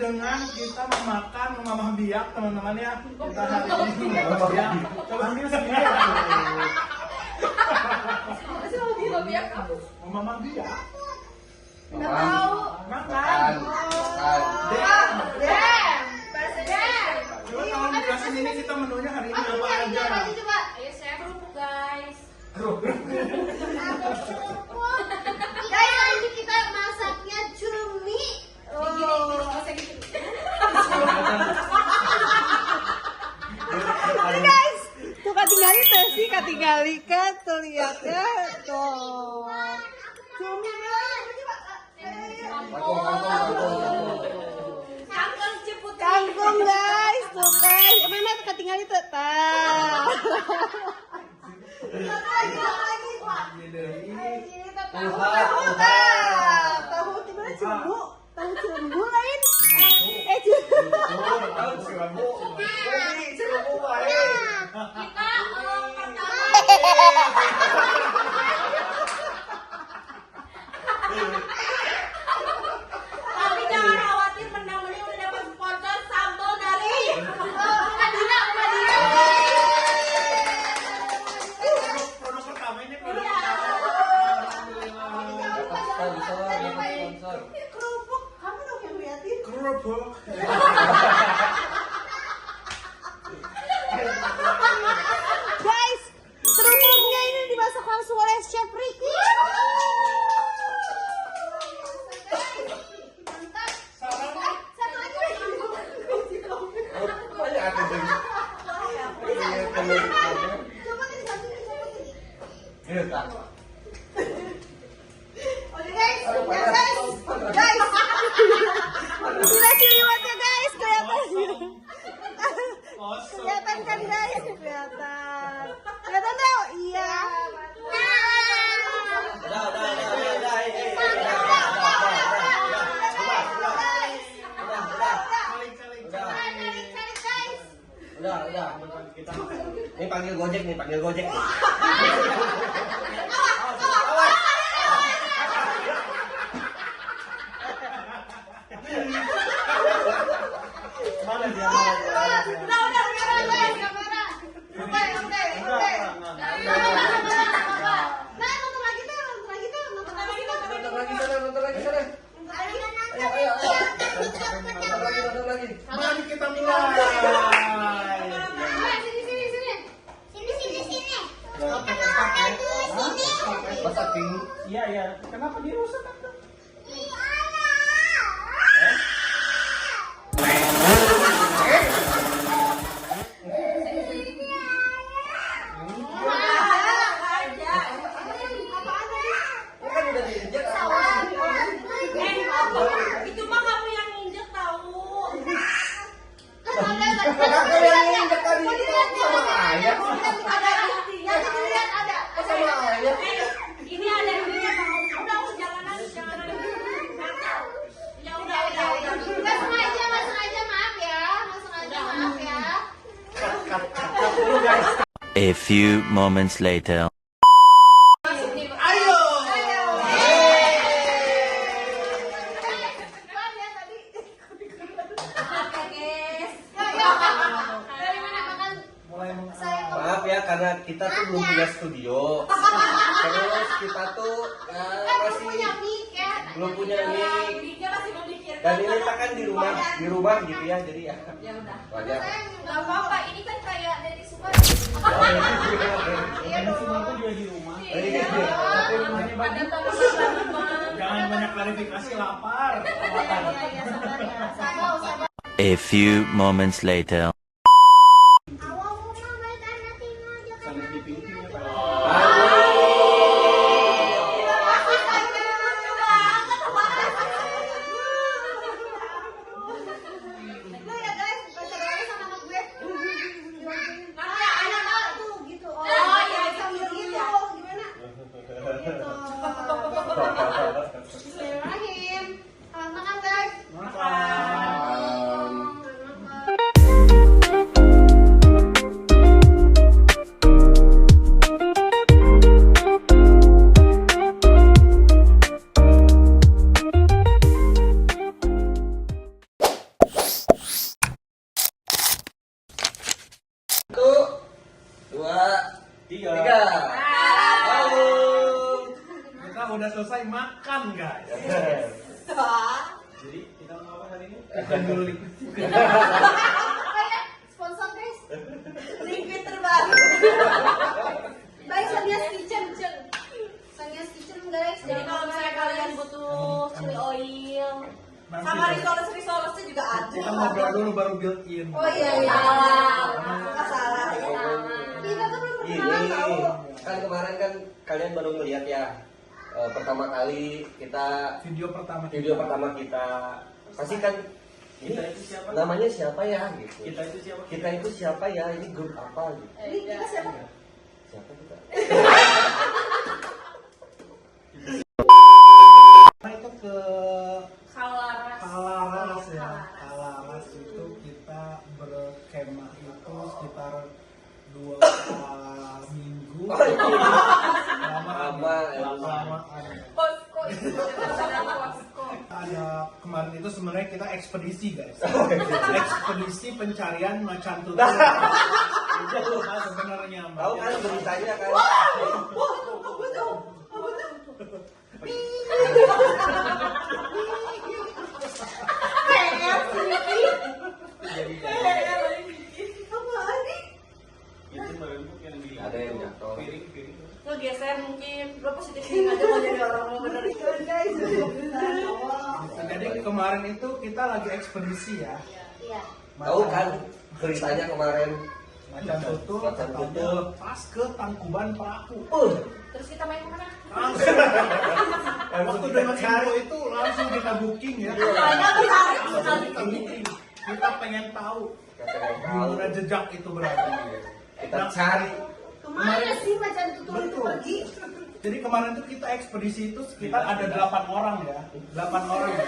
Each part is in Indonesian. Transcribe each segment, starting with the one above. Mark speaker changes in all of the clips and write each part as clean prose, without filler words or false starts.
Speaker 1: dengan kita memakan mamah biak teman-teman ya. Kita hari ini mamah biak. Coba ambil sendiri.
Speaker 2: Mamah biak apa?
Speaker 1: Mamah biak.
Speaker 2: Nggak tahu.
Speaker 1: Makan. Coba kalau dijelasin ini kita menunya hari ini apa aja?
Speaker 2: Coba. Ayo saya kerupuk guys.
Speaker 3: Guys, nanti kita masaknya cumi.
Speaker 4: Ini guys, tuh katingali teh sih, katingali kan tuh lihatnya tuh. Cumi kangkung guys, tuh guys. Mana katingali teh tah. Tahu gimana cumbu? Tahu cumbu lain?
Speaker 2: Tapi jangan khawatir, menang-menang udah dapat sponsor sambal dari Madina.
Speaker 1: Produk pertama ini produk
Speaker 4: Kerupuk, kamu dong yang liatin.
Speaker 1: kerupuk.
Speaker 4: Guys, kerupuknya ini dimasak langsung oleh Chef Ricky.
Speaker 3: Satu lagi. Coba di satu Oke guys, guys.
Speaker 4: Gila sih liwatnya guys, kelihatan. Kelihatan kan guys, kelihatan. Kelihatan tuh, iya.
Speaker 5: Udah. Ini panggil Gojek nih.
Speaker 1: Mana dia?
Speaker 3: Udah, kamera. Oke. Nah, nonton lagi tuh.
Speaker 5: Nonton lagi sana. Ayo. Nonton lagi.
Speaker 1: Mari kita mulai.
Speaker 3: Sini.
Speaker 5: Masak pink.
Speaker 1: Iya. Kenapa dirusak?
Speaker 5: Kan udah diinjek.
Speaker 2: Itu mah kamu yang nginjek tahu.
Speaker 5: Aku yang injek tadi sama ayah. Sama ayah.
Speaker 2: Ini ada ininya kamu. Udah jangan nangis. Ya udah.
Speaker 3: Nggak sengaja, maaf ya.
Speaker 1: Cut dulu guys.
Speaker 6: A few moments later.
Speaker 1: Ayo.
Speaker 3: Dari mana makan?
Speaker 1: Mulai
Speaker 5: Maaf ya karena kita tuh belum punya studio. Terus kita tuh masih
Speaker 3: Punya mic ya.
Speaker 5: belum punya mic.
Speaker 2: Dia masih memikirkan.
Speaker 5: Dan ini kita kan di rumah gitu ya. Jadi ya.
Speaker 2: Ya udah.
Speaker 5: Wajar.
Speaker 2: Gak apa-apa, ini kan kayak dari Subang.
Speaker 1: Ini semua aku juga di rumah.
Speaker 5: Iya.
Speaker 1: Tapi rumahnya
Speaker 2: Ada
Speaker 1: banyak.
Speaker 2: teman-teman.
Speaker 1: Jangan banyak klarifikasi, lapar.
Speaker 3: Sabar.
Speaker 6: A few moments later.
Speaker 3: Awal rumah balik anak tinggal aja.
Speaker 1: Sampai di pinggir ya, Pak.
Speaker 5: Halo.
Speaker 3: Lu ya guys, baca doanya sama anak gue. Anak tuh gitu.
Speaker 2: Oh, iya,
Speaker 3: sambil
Speaker 2: gitu,
Speaker 3: gitu.
Speaker 2: ya.
Speaker 3: Gimana? Gitu. Bismillahirrahmanirrahim. Makan guys.
Speaker 1: Makan.
Speaker 3: Makan.
Speaker 5: 3.
Speaker 2: Halo.
Speaker 1: Kita udah selesai makan, guys. Jadi kita mau apa hari ini? Kita dulu liquid.
Speaker 2: Apa ya? Sponsor guys. Liquid terbaru. Baik Sania's Kitchen, Ceng. Sania's Kitchen guys. Jadi kalau misalnya kalian butuh chili oil sama risoles-risolesnya juga ada.
Speaker 1: Kita ngobrol dulu baru build in.
Speaker 2: Oh iya iya. Nggak salah. Kita tuh belum kenalan tahu.
Speaker 5: Ini kan kemarin kan kalian baru melihat ya pertama kali kita
Speaker 1: Video pertama
Speaker 5: kita pasti kan ini
Speaker 1: Kita itu siapa?
Speaker 5: namanya siapa ya gitu.
Speaker 1: Kita itu siapa?
Speaker 5: Kita itu siapa ya? Ini grup apa gitu?
Speaker 2: Ini kita siapa?
Speaker 5: Siapa kita?
Speaker 1: Itu ke
Speaker 2: Kalaras.
Speaker 1: Kalaras ya.
Speaker 2: Kalaras.
Speaker 1: Kalaras itu kita berkemah itu sekitar 2 minggu.
Speaker 5: Lama.
Speaker 2: Posko itu. Posko.
Speaker 1: Ada kemarin itu sebenarnya kita ekspedisi guys. Ekspedisi pencarian macan tutul. Itu sebenarnya. Mbak.
Speaker 5: Tahu kan beritanya kan? Ada yang jatuh.
Speaker 2: Ngegeser mungkin lo positif thinking aja mau jadi orang mau bener guys.
Speaker 1: Jadi kemarin itu kita lagi ekspedisi ya.
Speaker 2: Iya.
Speaker 5: Tahu kan beritanya kemarin?
Speaker 1: Macan tutul
Speaker 5: Macan
Speaker 1: katanya
Speaker 5: tutul.
Speaker 1: lepas ke Tangkuban Perahu.
Speaker 2: Terus kita main kemana?
Speaker 1: Langsung. Waktu dengar info itu langsung kita booking ya. Kita pengen tahu
Speaker 5: Kita pengen
Speaker 1: di
Speaker 5: tahu.
Speaker 1: mana jejak itu berada.
Speaker 5: Kita cari.
Speaker 2: Kemana sih macan tutul itu
Speaker 1: Betul.
Speaker 2: pergi?
Speaker 1: Jadi kemarin itu kita ekspedisi itu sekitar ada 8 orang ya. 8 orang ya.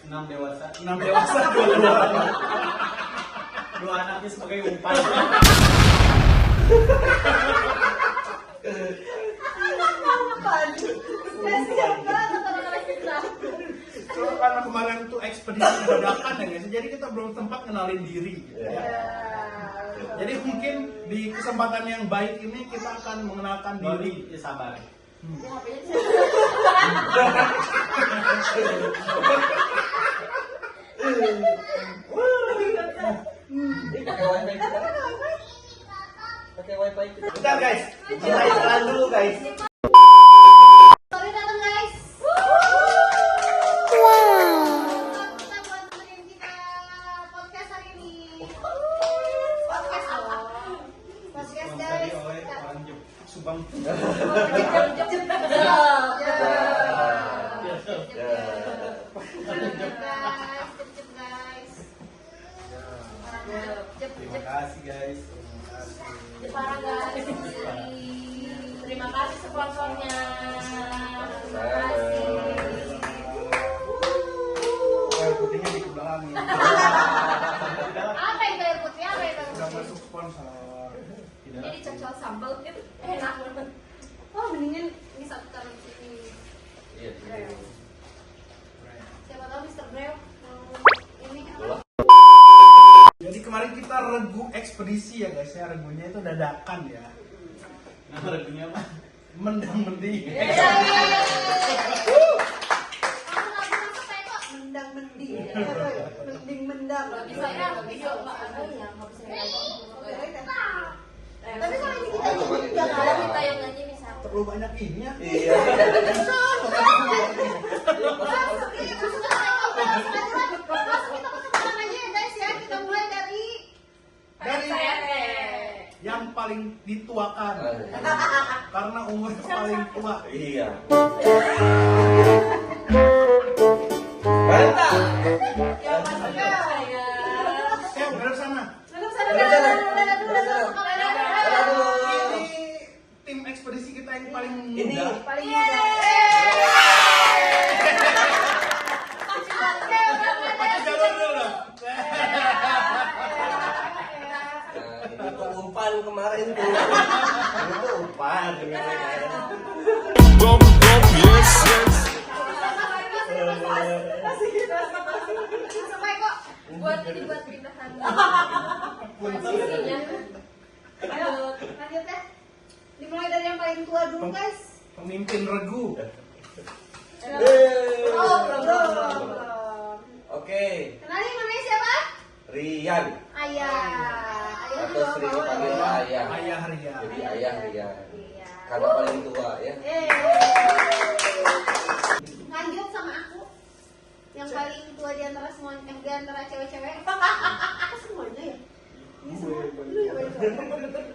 Speaker 7: 6 dewasa,
Speaker 1: 6 dewasa, 2 anak.
Speaker 7: 2 anaknya sebagai umpan.
Speaker 2: Kasihan banget orang-orang kita.
Speaker 1: So, karena kemarin itu ekspedisi dadakan ya guys. Jadi kita belum sempat kenalin diri gitu ya. Jadi mungkin di kesempatan yang baik ini kita akan mengenalkan diri.
Speaker 7: Dodi, ya sabar.
Speaker 2: Dia HP-nya di
Speaker 5: Ini pakai wifi kita. Pakai wifi kita.
Speaker 1: Bentar guys.
Speaker 5: Kita iklan dulu guys.
Speaker 2: Sorry datang guys.
Speaker 3: Kita buat temenin kita podcast hari ini. Podcast apa? Podcast
Speaker 1: Tadi
Speaker 3: guys.
Speaker 1: oleh orang Subang. Terima kasih guys. Terima kasih.
Speaker 2: Parah guys. Terima kasih sponsornya. Terima kasih.
Speaker 1: Air putihnya di belakang nih.
Speaker 3: Apa itu air putih? Apa itu?
Speaker 1: Udah masuk sponsor.
Speaker 2: Ini dicocol sambal gitu. Enak banget. Wah mendingan ini satu taruh di sini.
Speaker 5: Iya.
Speaker 2: Siapa tahu Mr. Brew ini apa?
Speaker 1: Jadi kemarin kita regu ekspedisi ya guys ya. Regunya itu dadakan ya.
Speaker 7: Nah, regunya apa?
Speaker 1: Mendang-mending.
Speaker 2: Mendang mending. Mending mendang. Bisa ya, bisa Mbak. Ada yang nggak bisa ya. Tapi kalau ini kita juga ada kita yang nyanyi misal.
Speaker 1: Terlalu banyak ini ya.
Speaker 5: Iya.
Speaker 1: Yang paling dituakan karena umurnya paling tua.
Speaker 5: Iya. Mantap.
Speaker 1: Udah sana. Ini tim ekspedisi kita yang paling
Speaker 5: Ini
Speaker 1: muda. Pakai jalur dulu dong.
Speaker 5: Ini tuh umpan kemarin tuh. Itu umpan.
Speaker 2: Buat ini buat pindahan. Ayo, lanjut ya. Dimulai dari yang paling tua dulu guys.
Speaker 1: Pemimpin regu.
Speaker 2: Oh, belum.
Speaker 5: Oke,
Speaker 2: Kenalin namanya siapa?
Speaker 5: Rian.
Speaker 2: Ayah. Ayah
Speaker 5: Atau sering dipanggil Ayah.
Speaker 1: Ayah Ria.
Speaker 5: Jadi Ayah Rian.
Speaker 2: Iya.
Speaker 5: Karena paling tua ya.
Speaker 2: Lanjut sama aku. Yang paling tua di antara semua, di antara cewek-cewek. Semuanya ya? Ini semua. Lu ya,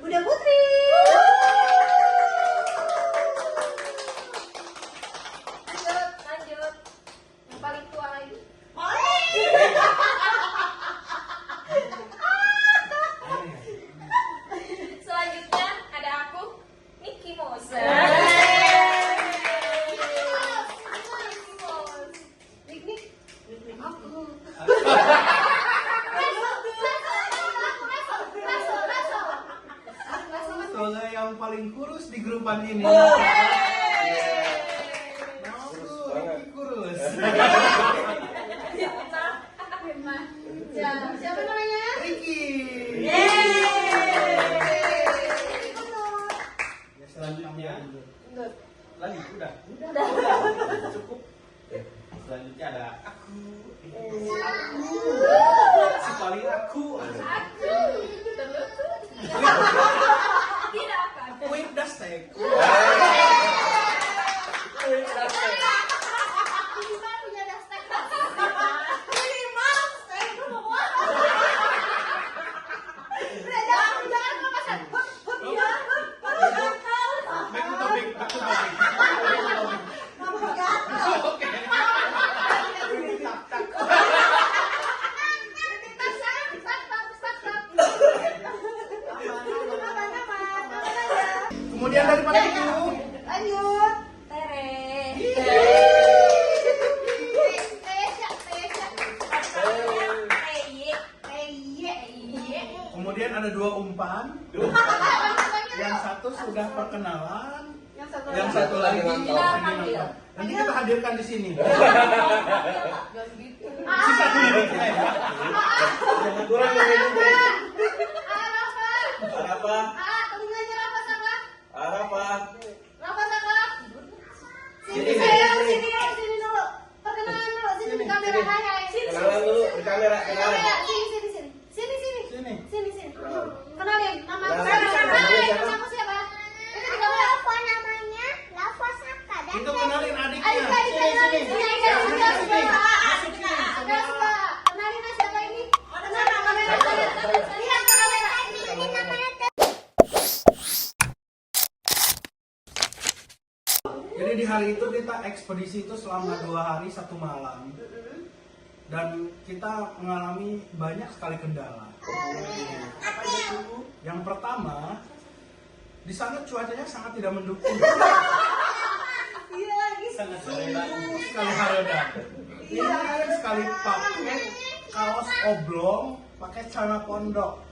Speaker 2: Bunda Putri. Lanjut. Yang paling tua lagi.
Speaker 8: Selanjutnya ada aku, Mickey Mouse.
Speaker 1: Soalnya yang paling kurus di grupan ini.
Speaker 5: Oh.
Speaker 1: Kurus
Speaker 5: banget.
Speaker 1: kurus.
Speaker 2: Siapa namanya?
Speaker 1: Ricky.
Speaker 7: Ya, selanjutnya lanjut udah cukup. Selanjutnya ada aku. Si paling aku.
Speaker 8: Tidak akan.
Speaker 1: Wait, dastek.
Speaker 2: Minimal punya dastek. Minimal. Saya dulu. Jangan ngomong.
Speaker 1: Back to topic, back to topic. Oke. Tak, tak. Kemudian daripada itu,
Speaker 2: Lanjut.
Speaker 8: Tere.
Speaker 1: kemudian ada dua umpan. Yang satu sudah perkenalan, yang satu lagi
Speaker 5: nonton.
Speaker 1: nonton. Nanti kita hadirkan di sini.
Speaker 8: Jangan gitu.
Speaker 1: Sisa dulu.
Speaker 5: Kurang ini. Apa? Apa?
Speaker 2: Sini dulu. Perkenalan dulu. Sini di kamera saya.
Speaker 5: Kenalan dulu di kamera, kenalan.
Speaker 1: Sini.
Speaker 2: Kenalin nama
Speaker 5: Kenalin.
Speaker 2: kamu siapa? Ini di kamera.
Speaker 3: Apa namanya? Lava Saka. Dan
Speaker 1: Itu kenalin adiknya.
Speaker 2: Ayo kita kenalin.
Speaker 1: Sini.
Speaker 2: Kenalin siapa ini? Kenalin kamera. Lihat ke kamera.
Speaker 3: ini namanya
Speaker 1: Jadi di hari itu kita ekspedisi itu selama 2 hari 1 malam. Dan kita mengalami banyak sekali kendala. Yang pertama, di sana cuacanya sangat tidak mendukung.
Speaker 2: Iya lagi.
Speaker 7: Sangat selera.
Speaker 1: Sekali haredan. Ini sekali pakai kaos oblong, pakai celana pondok.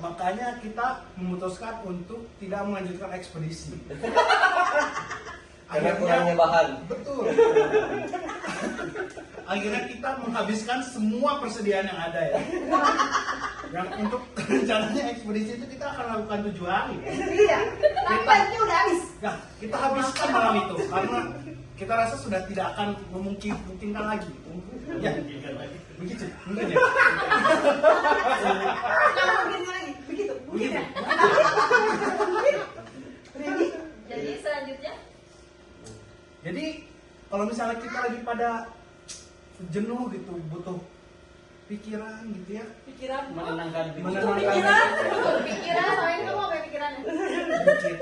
Speaker 1: Makanya kita memutuskan untuk tidak melanjutkan ekspedisi.
Speaker 5: Karena kurangnya bahan.
Speaker 1: Betul. Akhirnya kita menghabiskan semua persediaan yang ada ya. Yang untuk rencananya ekspedisi itu kita akan lakukan 7 hari.
Speaker 2: Iya. Tapi bajunya udah habis.
Speaker 1: Nah, kita habiskan malam itu karena kita rasa sudah tidak akan memungkinkan lagi. Ya, begitu. Mungkin ya.
Speaker 2: Kalau mungkin lagi. Begitu. Mungkin ya.
Speaker 8: Jadi selanjutnya
Speaker 1: Jadi kalau misalnya kita lagi pada jenuh gitu, butuh pikiran gitu ya.
Speaker 8: pikiran
Speaker 7: Menenangkan diri.
Speaker 1: Menenangkan
Speaker 2: Pikiran, soalnya kamu apa pikirannya?
Speaker 1: dikit.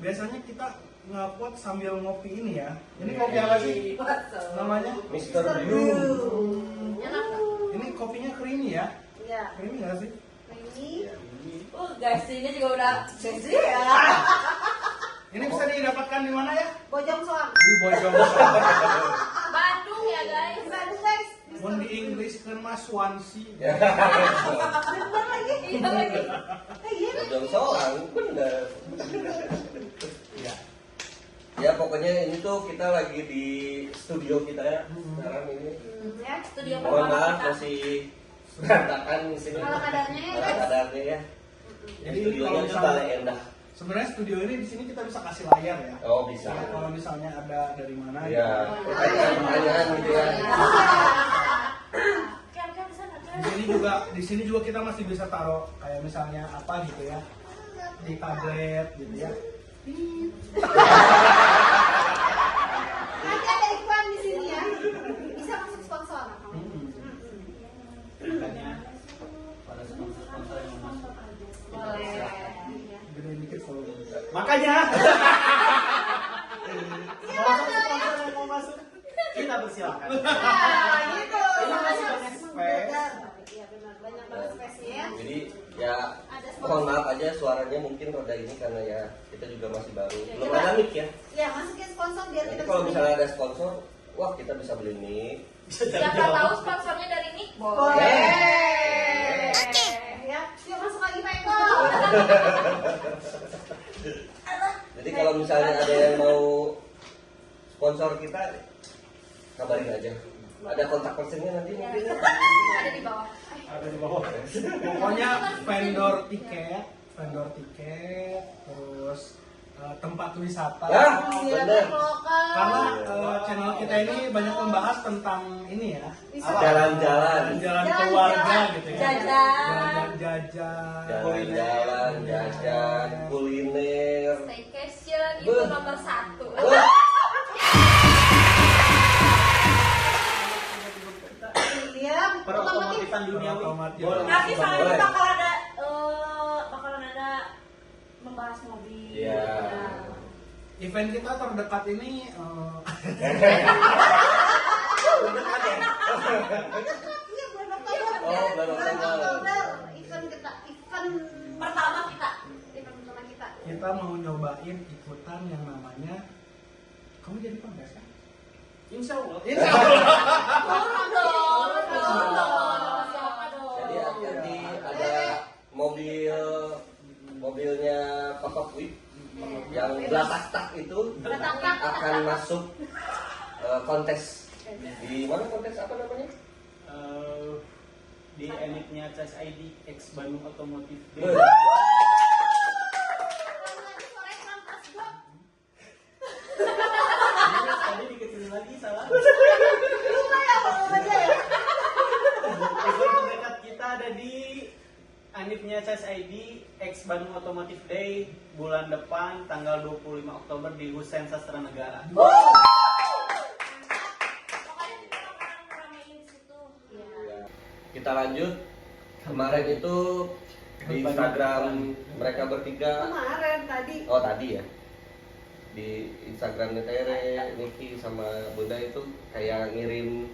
Speaker 1: Biasanya kita nge-upload sambil ngopi ini ya. Ini kopi apa sih? Namanya?
Speaker 5: Mr. Blue.
Speaker 2: Enak nggak?
Speaker 1: Ini kopinya creamy ya?
Speaker 2: Iya.
Speaker 1: Creamy nggak sih?
Speaker 2: Ini.
Speaker 8: guys, ini juga udah
Speaker 2: Sensi ya.
Speaker 1: Ini bisa didapatkan di mana ya?
Speaker 2: Bojong soang.
Speaker 1: Di Bojong.
Speaker 8: Bandung ya guys.
Speaker 2: Bandung guys.
Speaker 1: Mau di Inggris kan mas Swansea.
Speaker 2: Bener lagi.
Speaker 8: Iya lagi.
Speaker 2: Iya.
Speaker 5: Bojong Soang, bener.
Speaker 1: Ya.
Speaker 5: Ya pokoknya ini tuh kita lagi di studio kita ya. Sekarang ini.
Speaker 2: Ya.
Speaker 8: Studio
Speaker 5: Mohon
Speaker 8: pertama
Speaker 5: maaf
Speaker 8: kita.
Speaker 5: masih berantakan di sini.
Speaker 2: Kalau kadarnya ya,
Speaker 5: Kalau
Speaker 2: guys.
Speaker 5: kadarnya ya.
Speaker 1: Jadi
Speaker 5: studionya itu Balai Endah.
Speaker 1: sebenarnya studio ini di sini kita bisa kasih layar ya.
Speaker 5: Oh bisa.
Speaker 1: Ya, kalau misalnya ada dari mana.
Speaker 5: Iya. Pertanyaan gitu ya.
Speaker 1: Di sini juga kita masih bisa taruh kayak misalnya apa gitu ya, di tablet gitu ya.
Speaker 2: Nanti ada iklan di sini ya. Bisa masuk sponsor.
Speaker 7: Makanya pada sponsor-sponsor yang mau masuk.
Speaker 2: Boleh.
Speaker 1: Gedein dikit volume.
Speaker 7: Makanya
Speaker 2: Iya,
Speaker 7: sponsor yang mau masuk kita persilakan.
Speaker 2: Nah, gitu.
Speaker 7: Ini masih banyak space.
Speaker 2: Iya benar, banyak banget space-nya.
Speaker 5: Jadi ya mohon maaf aja suaranya mungkin roda ini karena ya kita juga masih baru. Belum ada mic ya.
Speaker 2: Ya, masukin sponsor biar
Speaker 5: Nanti
Speaker 2: kita
Speaker 5: kalau
Speaker 2: bisa
Speaker 5: misalnya ada sponsor, wah kita bisa beli mic.
Speaker 8: Siapa tahu sponsornya dari ini?
Speaker 2: boleh. Ya, yuk masuk lagi Pak Eko.
Speaker 5: Jadi kalau misalnya ada yang mau sponsor kita, kabarin aja. Ada kontak personnya nanti mungkin.
Speaker 8: Ada di bawah.
Speaker 7: Ada di bawah.
Speaker 1: Pokoknya vendor tiket, terus tempat wisata.
Speaker 5: Nah,
Speaker 2: Iya,
Speaker 5: bener.
Speaker 2: lokal.
Speaker 1: Karena channel kita ini banyak membahas tentang ini ya,
Speaker 2: Wisata.
Speaker 5: Jalan-jalan.
Speaker 1: jalan
Speaker 2: Jalan-jalan.
Speaker 1: keluarga gitu ya.
Speaker 2: Jajan.
Speaker 1: Jajan.
Speaker 5: Jalan-jalan, jajan, kuliner.
Speaker 8: Staycation itu nomor 1.
Speaker 5: Wah,
Speaker 2: Iya,
Speaker 7: Perotomotifan duniawi.
Speaker 1: Otomotif.
Speaker 7: Boleh.
Speaker 2: Nanti sama
Speaker 5: Boleh.
Speaker 2: itu bakalan ada membahas mobil.
Speaker 5: Iya.
Speaker 1: Event kita terdekat ini
Speaker 2: Iya, bulan Oktober.
Speaker 5: Oh, bulan
Speaker 2: Bulan
Speaker 5: Oktober.
Speaker 2: Oktober. Event pertama kita. Event pertama kita.
Speaker 1: kita mau nyobain ikutan yang namanya, kamu jadi penggas kan?
Speaker 7: Insya Allah.
Speaker 1: Insya Allah.
Speaker 2: Turun dong. Turun dong. Siapa dong?
Speaker 5: jadi nanti ada mobilnya Papa Puy yang belatak tak itu akan masuk kontes. Di mana kontes apa namanya?
Speaker 7: Di Enitnya Cas ID X Bandung Otomotif. Tadi dikecilin lagi salah. Event terdekat kita ada di Anifnya Cas ID X Bandung Otomotif Day bulan depan tanggal 25 Oktober di Husein Sastra Negara.
Speaker 5: Kita lanjut. Kemarin itu di Instagram mereka bertiga.
Speaker 2: Kemarin tadi.
Speaker 5: Oh tadi ya. Di Instagramnya Tere, Niki sama Bunda itu kayak ngirim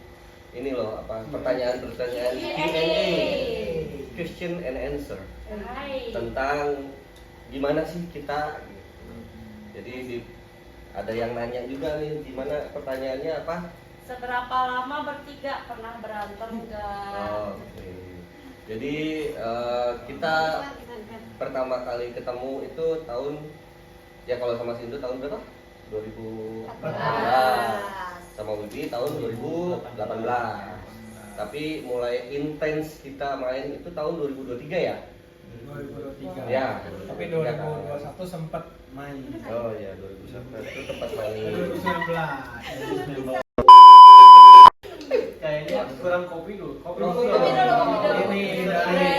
Speaker 5: ini loh apa pertanyaan-pertanyaan Q&A, question and answer tentang gimana sih kita. Jadi ada yang nanya juga nih gimana pertanyaannya apa?
Speaker 9: Seberapa lama bertiga pernah berantem enggak?
Speaker 5: Oh, oke. Jadi kita pertama kali ketemu itu tahun ya kalau sama Sindu tahun berapa? 2014. Sama Wibi tahun 2018. Tapi mulai intens kita main itu tahun 2023 ya?
Speaker 1: 2023.
Speaker 5: Ya.
Speaker 1: Tapi 2021 sempat main.
Speaker 5: Oh ya 2021 itu tempat main.
Speaker 1: 2019.
Speaker 7: Kayaknya kurang kopi dulu. Kopi
Speaker 5: Kopi
Speaker 7: dulu.
Speaker 5: dulu.
Speaker 1: Ini dari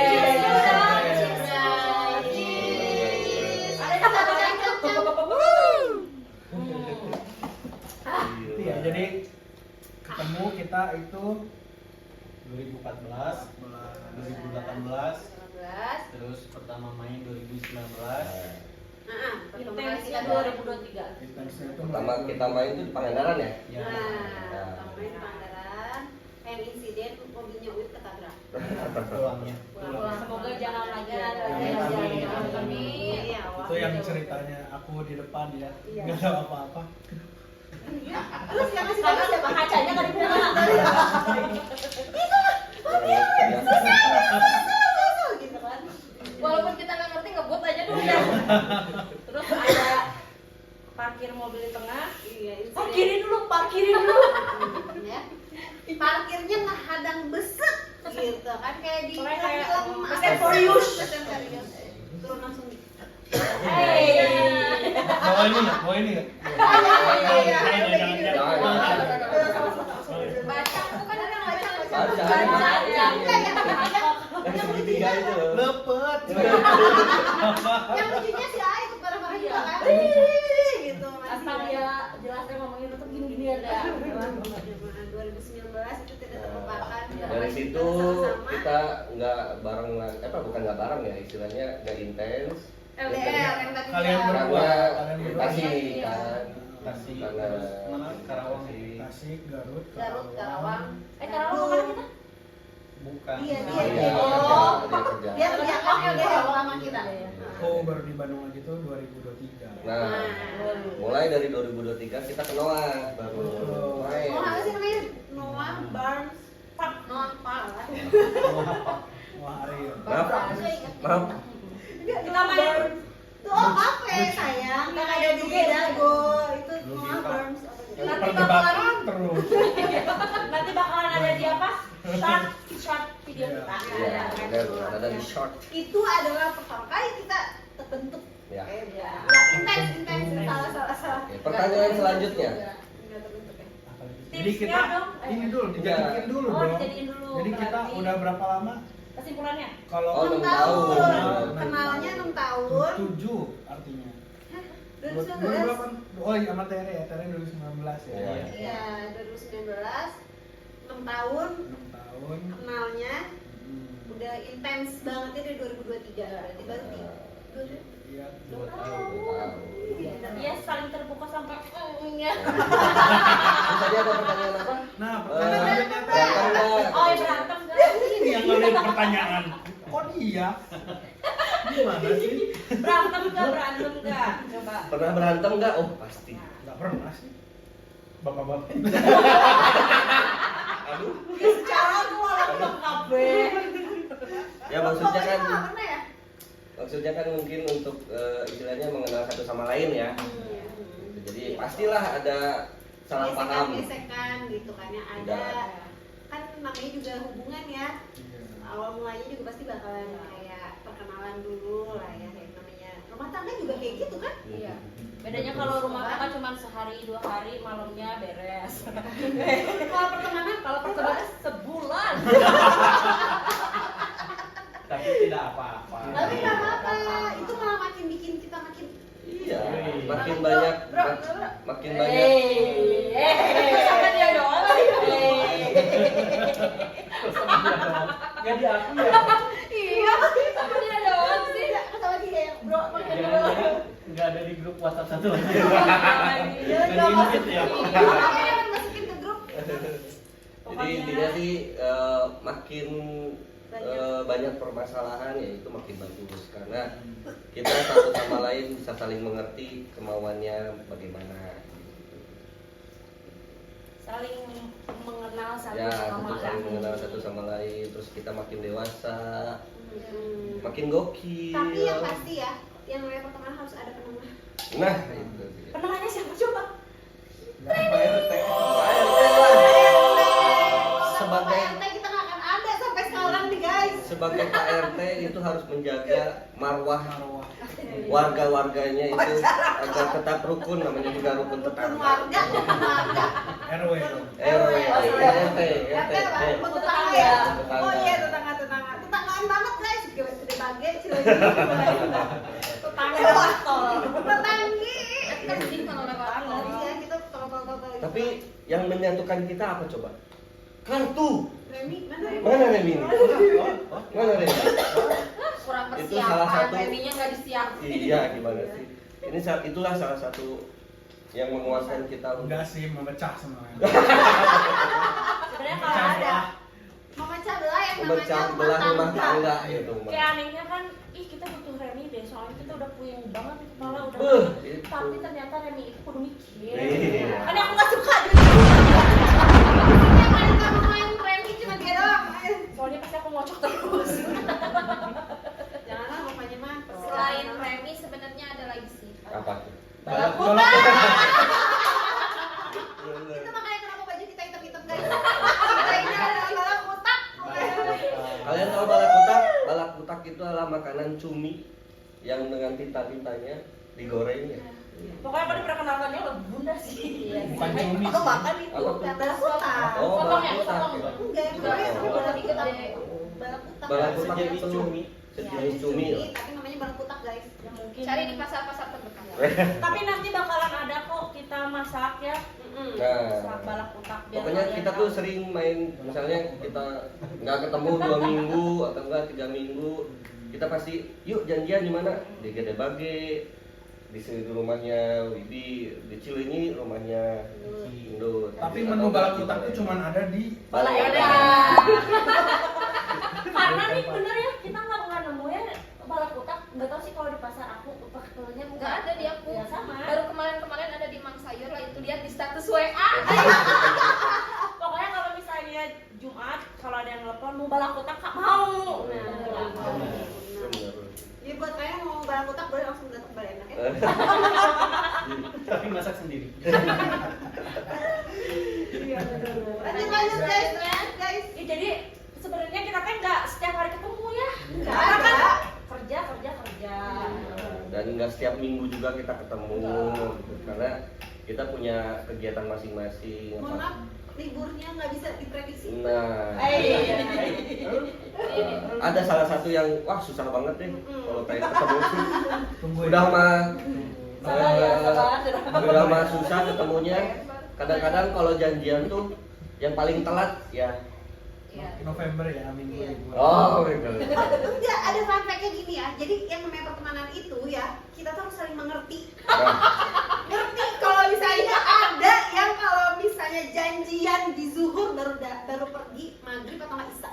Speaker 1: ya, jadi ketemu kita itu
Speaker 7: 2014, 2018, terus pertama main 2019.
Speaker 9: Intensnya 2023.
Speaker 1: intensnya itu
Speaker 5: Pertama kita main itu di Pangandaran ya?
Speaker 7: Ya.
Speaker 2: Main Pangandaran, yang insiden mobilnya Uit ketabrak.
Speaker 7: Pulangnya.
Speaker 9: Semoga jangan lagi.
Speaker 2: Amin. Iya,
Speaker 1: itu yang ceritanya aku di depan ya, nggak tahu apa-apa.
Speaker 2: Terus yang ngasih tahu siapa?
Speaker 9: Kacanya nggak dibuka.
Speaker 2: Gitu kan?
Speaker 8: Walaupun kita nggak ngerti ngebut aja dulu ya.
Speaker 9: Terus ada parkir mobil di tengah.
Speaker 2: Iya, insiden.
Speaker 9: Parkirin dulu.
Speaker 2: Ya. Parkirnya ngehadang besek gitu kan kayak di
Speaker 9: Kayak
Speaker 2: film
Speaker 9: Fast and Furious.
Speaker 2: turun langsung.
Speaker 1: Bawa ini ya, bawa ini ya.
Speaker 8: Baca aku kan ada baca.
Speaker 5: Segitiga itu loh.
Speaker 1: Lepet.
Speaker 2: Yang lucunya si A ikut marah-marah juga kan. Gitu.
Speaker 9: Asal dia jelasnya ngomongin tetap gini-gini ada.
Speaker 2: 2019 itu tidak terlupakan.
Speaker 5: Dari situ kita nggak bareng lagi, bukan nggak bareng ya, istilahnya nggak intens.
Speaker 2: LDR yang tadi
Speaker 1: Kalian
Speaker 2: dia-
Speaker 1: berdua.
Speaker 5: Karena Tasik kan,
Speaker 1: Tasik.
Speaker 5: karena
Speaker 7: Mana? Karawang.
Speaker 1: Tasik, Garut,
Speaker 2: Garut, Karawang.
Speaker 9: Karawang mana kita?
Speaker 7: Bukan.
Speaker 2: Iya,
Speaker 5: Oh,
Speaker 2: dia.
Speaker 5: iya,
Speaker 2: Oh,
Speaker 5: dia kerja.
Speaker 2: dia kerja kan LDR sama kita.
Speaker 1: Oh, baru di Bandung lagi tuh 2023.
Speaker 5: Nah, mulai dari 2023 kita ke Noah baru main.
Speaker 2: Oh, apa sih namanya? Noah Barnes Park. Noah Park.
Speaker 1: Wah, Ariel.
Speaker 5: Maaf.
Speaker 2: Kita main. Tuh, oh, kafe sayang. Nggak ada di Dago. Itu Noah Barnes.
Speaker 1: Perdebatan terus.
Speaker 9: Nanti bakalan ada di apa? Short video kita.
Speaker 5: Iya, ada di short.
Speaker 2: Itu adalah pertama kali kita terbentuk.
Speaker 5: Ya.
Speaker 2: Ya, intens. Salah.
Speaker 5: Oke, pertanyaan selanjutnya.
Speaker 2: Nggak terbentuk ya.
Speaker 1: Jadi kita ini dulu, dijadiin dulu
Speaker 9: Oh,
Speaker 1: dong.
Speaker 9: dijadiin dulu.
Speaker 1: Jadi kita
Speaker 9: Berarti
Speaker 1: udah berapa lama?
Speaker 9: kesimpulannya?
Speaker 1: Kalau
Speaker 5: Oh,
Speaker 2: 6
Speaker 5: 6
Speaker 2: tahun.
Speaker 5: tahun.
Speaker 2: Kenalnya 6 tahun.
Speaker 1: 7 artinya.
Speaker 2: 2019.
Speaker 1: Oh iya, sama Tere ya, Tere 2019 ya.
Speaker 5: Iya.
Speaker 2: Iya, 2019. 6 tahun
Speaker 1: 6 tahun.
Speaker 2: kenalnya.
Speaker 1: Hmm.
Speaker 2: Udah intens banget ya dari 2023 berarti baru
Speaker 1: Iya,
Speaker 5: 2 tahun.
Speaker 9: Dia saling terbuka sampai ya.
Speaker 5: Terus tadi ada pertanyaan apa?
Speaker 1: Nah,
Speaker 5: Eh,
Speaker 1: pertanyaannya
Speaker 5: berantem nggak?
Speaker 9: Oh, ya berantem enggak?
Speaker 1: ini yang ada pertanyaan. Kok dia? Gimana sih?
Speaker 9: Berantem enggak? Coba.
Speaker 5: Pernah berantem nggak? Oh pasti.
Speaker 1: Enggak pernah sih. Bapak-bapak.
Speaker 5: Aduh.
Speaker 2: secara tuh orang kabeh.
Speaker 5: Ya maksudnya kan,
Speaker 2: Pernah ya?
Speaker 5: maksudnya kan mungkin untuk istilahnya mengenal satu sama lain ya. Jadi pastilah ada salah paham.
Speaker 2: Gesekan gitu kan ya ada.
Speaker 5: Tidak.
Speaker 2: Kan namanya juga hubungan ya.
Speaker 1: Iya.
Speaker 2: Awal mulanya juga pasti bakalan kayak perkenalan dulu lah ya, kayak namanya rumah tangga juga kayak gitu kan.
Speaker 9: Iya. Bedanya kalau rumah tangga cuma sehari 2 hari malamnya beres.
Speaker 2: Kalau pertemanan
Speaker 9: sebulan.
Speaker 7: Tapi tidak apa-apa.
Speaker 2: tapi nggak apa-apa, itu malah makin bikin kita makin
Speaker 5: Iya, makin
Speaker 2: Makin
Speaker 5: banyak,
Speaker 2: bro.
Speaker 5: makin banyak.
Speaker 9: Sama dia doang.
Speaker 7: Nggak di aku ya.
Speaker 2: iya
Speaker 9: Sama dia doang sih.
Speaker 2: sama dia yang bro makin bro.
Speaker 7: Jangan nggak ada di grup WhatsApp satu lagi.
Speaker 2: Ya
Speaker 7: Nggak
Speaker 2: udah
Speaker 7: di invite ya.
Speaker 2: makanya masukin ke grup.
Speaker 5: Jadi intinya sih makin banyak permasalahan ya itu makin bagus karena kita satu sama lain bisa saling mengerti kemauannya bagaimana.
Speaker 9: Saling mengenal satu
Speaker 5: Ya,
Speaker 9: sama
Speaker 5: tentu saling
Speaker 9: lain.
Speaker 5: mengenal satu sama lain, terus kita makin dewasa, makin gokil.
Speaker 2: Tapi yang pasti ya, yang namanya pertemanan harus ada penengah.
Speaker 5: Nah, itu dia.
Speaker 9: Penengahnya siapa coba?
Speaker 5: Sebagai
Speaker 2: PRT kita nggak akan ada sampai sekarang nih guys.
Speaker 5: sebagai KRT itu harus menjaga marwah warga-warganya itu agar tetap rukun, namanya juga rukun
Speaker 2: Rukun
Speaker 5: tetangga.
Speaker 2: warga, rukun warga.
Speaker 1: RW dong.
Speaker 5: RW,
Speaker 2: Oh, iya.
Speaker 5: RT,
Speaker 2: RT apa?
Speaker 5: RT.
Speaker 2: Rukun tetangga ya.
Speaker 5: Tetangga.
Speaker 2: Oh iya tetangga. Tetanggaan banget guys. Gede bage, Cileunyi.
Speaker 9: Tetangga tol.
Speaker 2: Tetanggi.
Speaker 9: Kita di sini kalau lewat tol.
Speaker 2: Iya kita tol.
Speaker 5: Tapi yang menyatukan kita apa coba? Kartu.
Speaker 2: Remi mana Remi?
Speaker 5: Mana Remi? Mana Remi?
Speaker 9: Kurang
Speaker 5: Itu salah
Speaker 9: persiapan,
Speaker 5: satu.
Speaker 9: Reminya nggak disiapin.
Speaker 5: Iya, gimana sih? Ini itulah salah satu yang menguasai kita untuk
Speaker 1: Enggak sih, memecah semuanya.
Speaker 9: Sebenarnya kalau ada
Speaker 2: Memecah belah yang
Speaker 5: memecah
Speaker 2: namanya
Speaker 5: belah rumah
Speaker 2: tangga.
Speaker 5: tangga gitu. Mbak.
Speaker 9: kayak anehnya kan, ih kita butuh Remi deh, soalnya kita udah puyeng banget di kepala udah.
Speaker 5: Itu.
Speaker 9: Tapi ternyata Remi itu kudu mikir.
Speaker 5: Iya.
Speaker 9: Kan aku nggak suka.
Speaker 2: Yang paling kamu main Remi cuma dia doang.
Speaker 9: Soalnya pasti aku ngocok terus.
Speaker 2: Janganlah mamanya mah.
Speaker 8: Selain Remi sebenarnya ada lagi sih.
Speaker 5: Apa tuh?
Speaker 2: Balap kuda. Itu makanya kenapa baju kita hitam-hitam guys. Kita ini adalah balap kutak.
Speaker 5: Kalian tahu balak kutak? Balak kutak itu adalah makanan cumi yang dengan tinta-tintanya digoreng ya.
Speaker 9: Pokoknya pada perkenalannya lo bunda sih.
Speaker 1: Bukan cumi
Speaker 2: Aku
Speaker 1: sih.
Speaker 2: makan itu
Speaker 5: Apa tuh?
Speaker 2: balakutak.
Speaker 5: Oh,
Speaker 9: Potong ya,
Speaker 5: balakutak.
Speaker 9: potong.
Speaker 2: Enggak, yang
Speaker 9: Enggak,
Speaker 2: namanya
Speaker 9: boleh
Speaker 2: balakutak.
Speaker 9: dikit.
Speaker 2: Balakutak.
Speaker 5: Balakutak
Speaker 7: Sejenis
Speaker 5: itu
Speaker 7: cumi.
Speaker 5: sejenis cumi lah.
Speaker 2: Tapi namanya balakutak, guys.
Speaker 9: Ya mungkin.
Speaker 8: Cari di pasar-pasar terdekat.
Speaker 9: Tapi nanti bakalan ada kok kita masak ya. Masak
Speaker 5: Nah,
Speaker 9: balakutak biar
Speaker 5: pokoknya
Speaker 9: kalian
Speaker 5: kita
Speaker 9: tahu.
Speaker 5: tuh sering main, misalnya kita nggak ketemu 2 minggu atau enggak 3 minggu, kita pasti yuk janjian di mana, di Gede Bage, di sini rumahnya Widi, di Cileunyi rumahnya Indut.
Speaker 1: Tapi menu balakutak itu cuma ada di
Speaker 9: Bala
Speaker 5: Bala
Speaker 9: Edan.
Speaker 5: Edan.
Speaker 9: Karena nih bener ya kita nggak nemu ya balakutak. Nggak tahu sih kalau di pasar aku pakainya
Speaker 8: Nggak ada di aku.
Speaker 9: Ya sama.
Speaker 8: Baru kemarin ada di Mang Sayur lah, itu lihat di status WA.
Speaker 9: Pokoknya kalau misalnya Jumat kalau ada yang telepon mau balakutak kak mau.
Speaker 5: Bener.
Speaker 2: Jadi buat kalian yang mau balakutak boleh langsung datang ke Bala Enak ya.
Speaker 7: Tapi masak sendiri.
Speaker 2: Lanjut guys, guys.
Speaker 9: Ya, jadi sebenarnya kita kan nggak setiap hari ketemu ya.
Speaker 2: Nggak
Speaker 9: Karena
Speaker 2: ada.
Speaker 9: kan kerja.
Speaker 5: Dan nggak setiap minggu juga kita ketemu, gitu. Karena kita punya kegiatan masing-masing.
Speaker 2: Mohon maaf, liburnya nggak bisa diprediksi.
Speaker 5: Nah,
Speaker 9: Eh,
Speaker 5: ada salah satu yang wah susah banget deh kalau kayak ketemu tuh.
Speaker 1: tunggu
Speaker 5: Udah mah
Speaker 9: sabar ya, sabar.
Speaker 5: udah mah susah ketemunya. Kadang-kadang kalau janjian tuh yang paling telat ya.
Speaker 1: November ya minggu
Speaker 2: Iya.
Speaker 1: libur.
Speaker 5: Oh, gitu.
Speaker 2: Enggak, ada fun fact-nya gini ya. Jadi yang namanya pertemanan itu ya, kita tuh harus saling mengerti.
Speaker 5: Nah,
Speaker 2: Ngerti kalau misalnya ada yang kalau misalnya janjian di zuhur baru pergi maghrib atau nggak isya.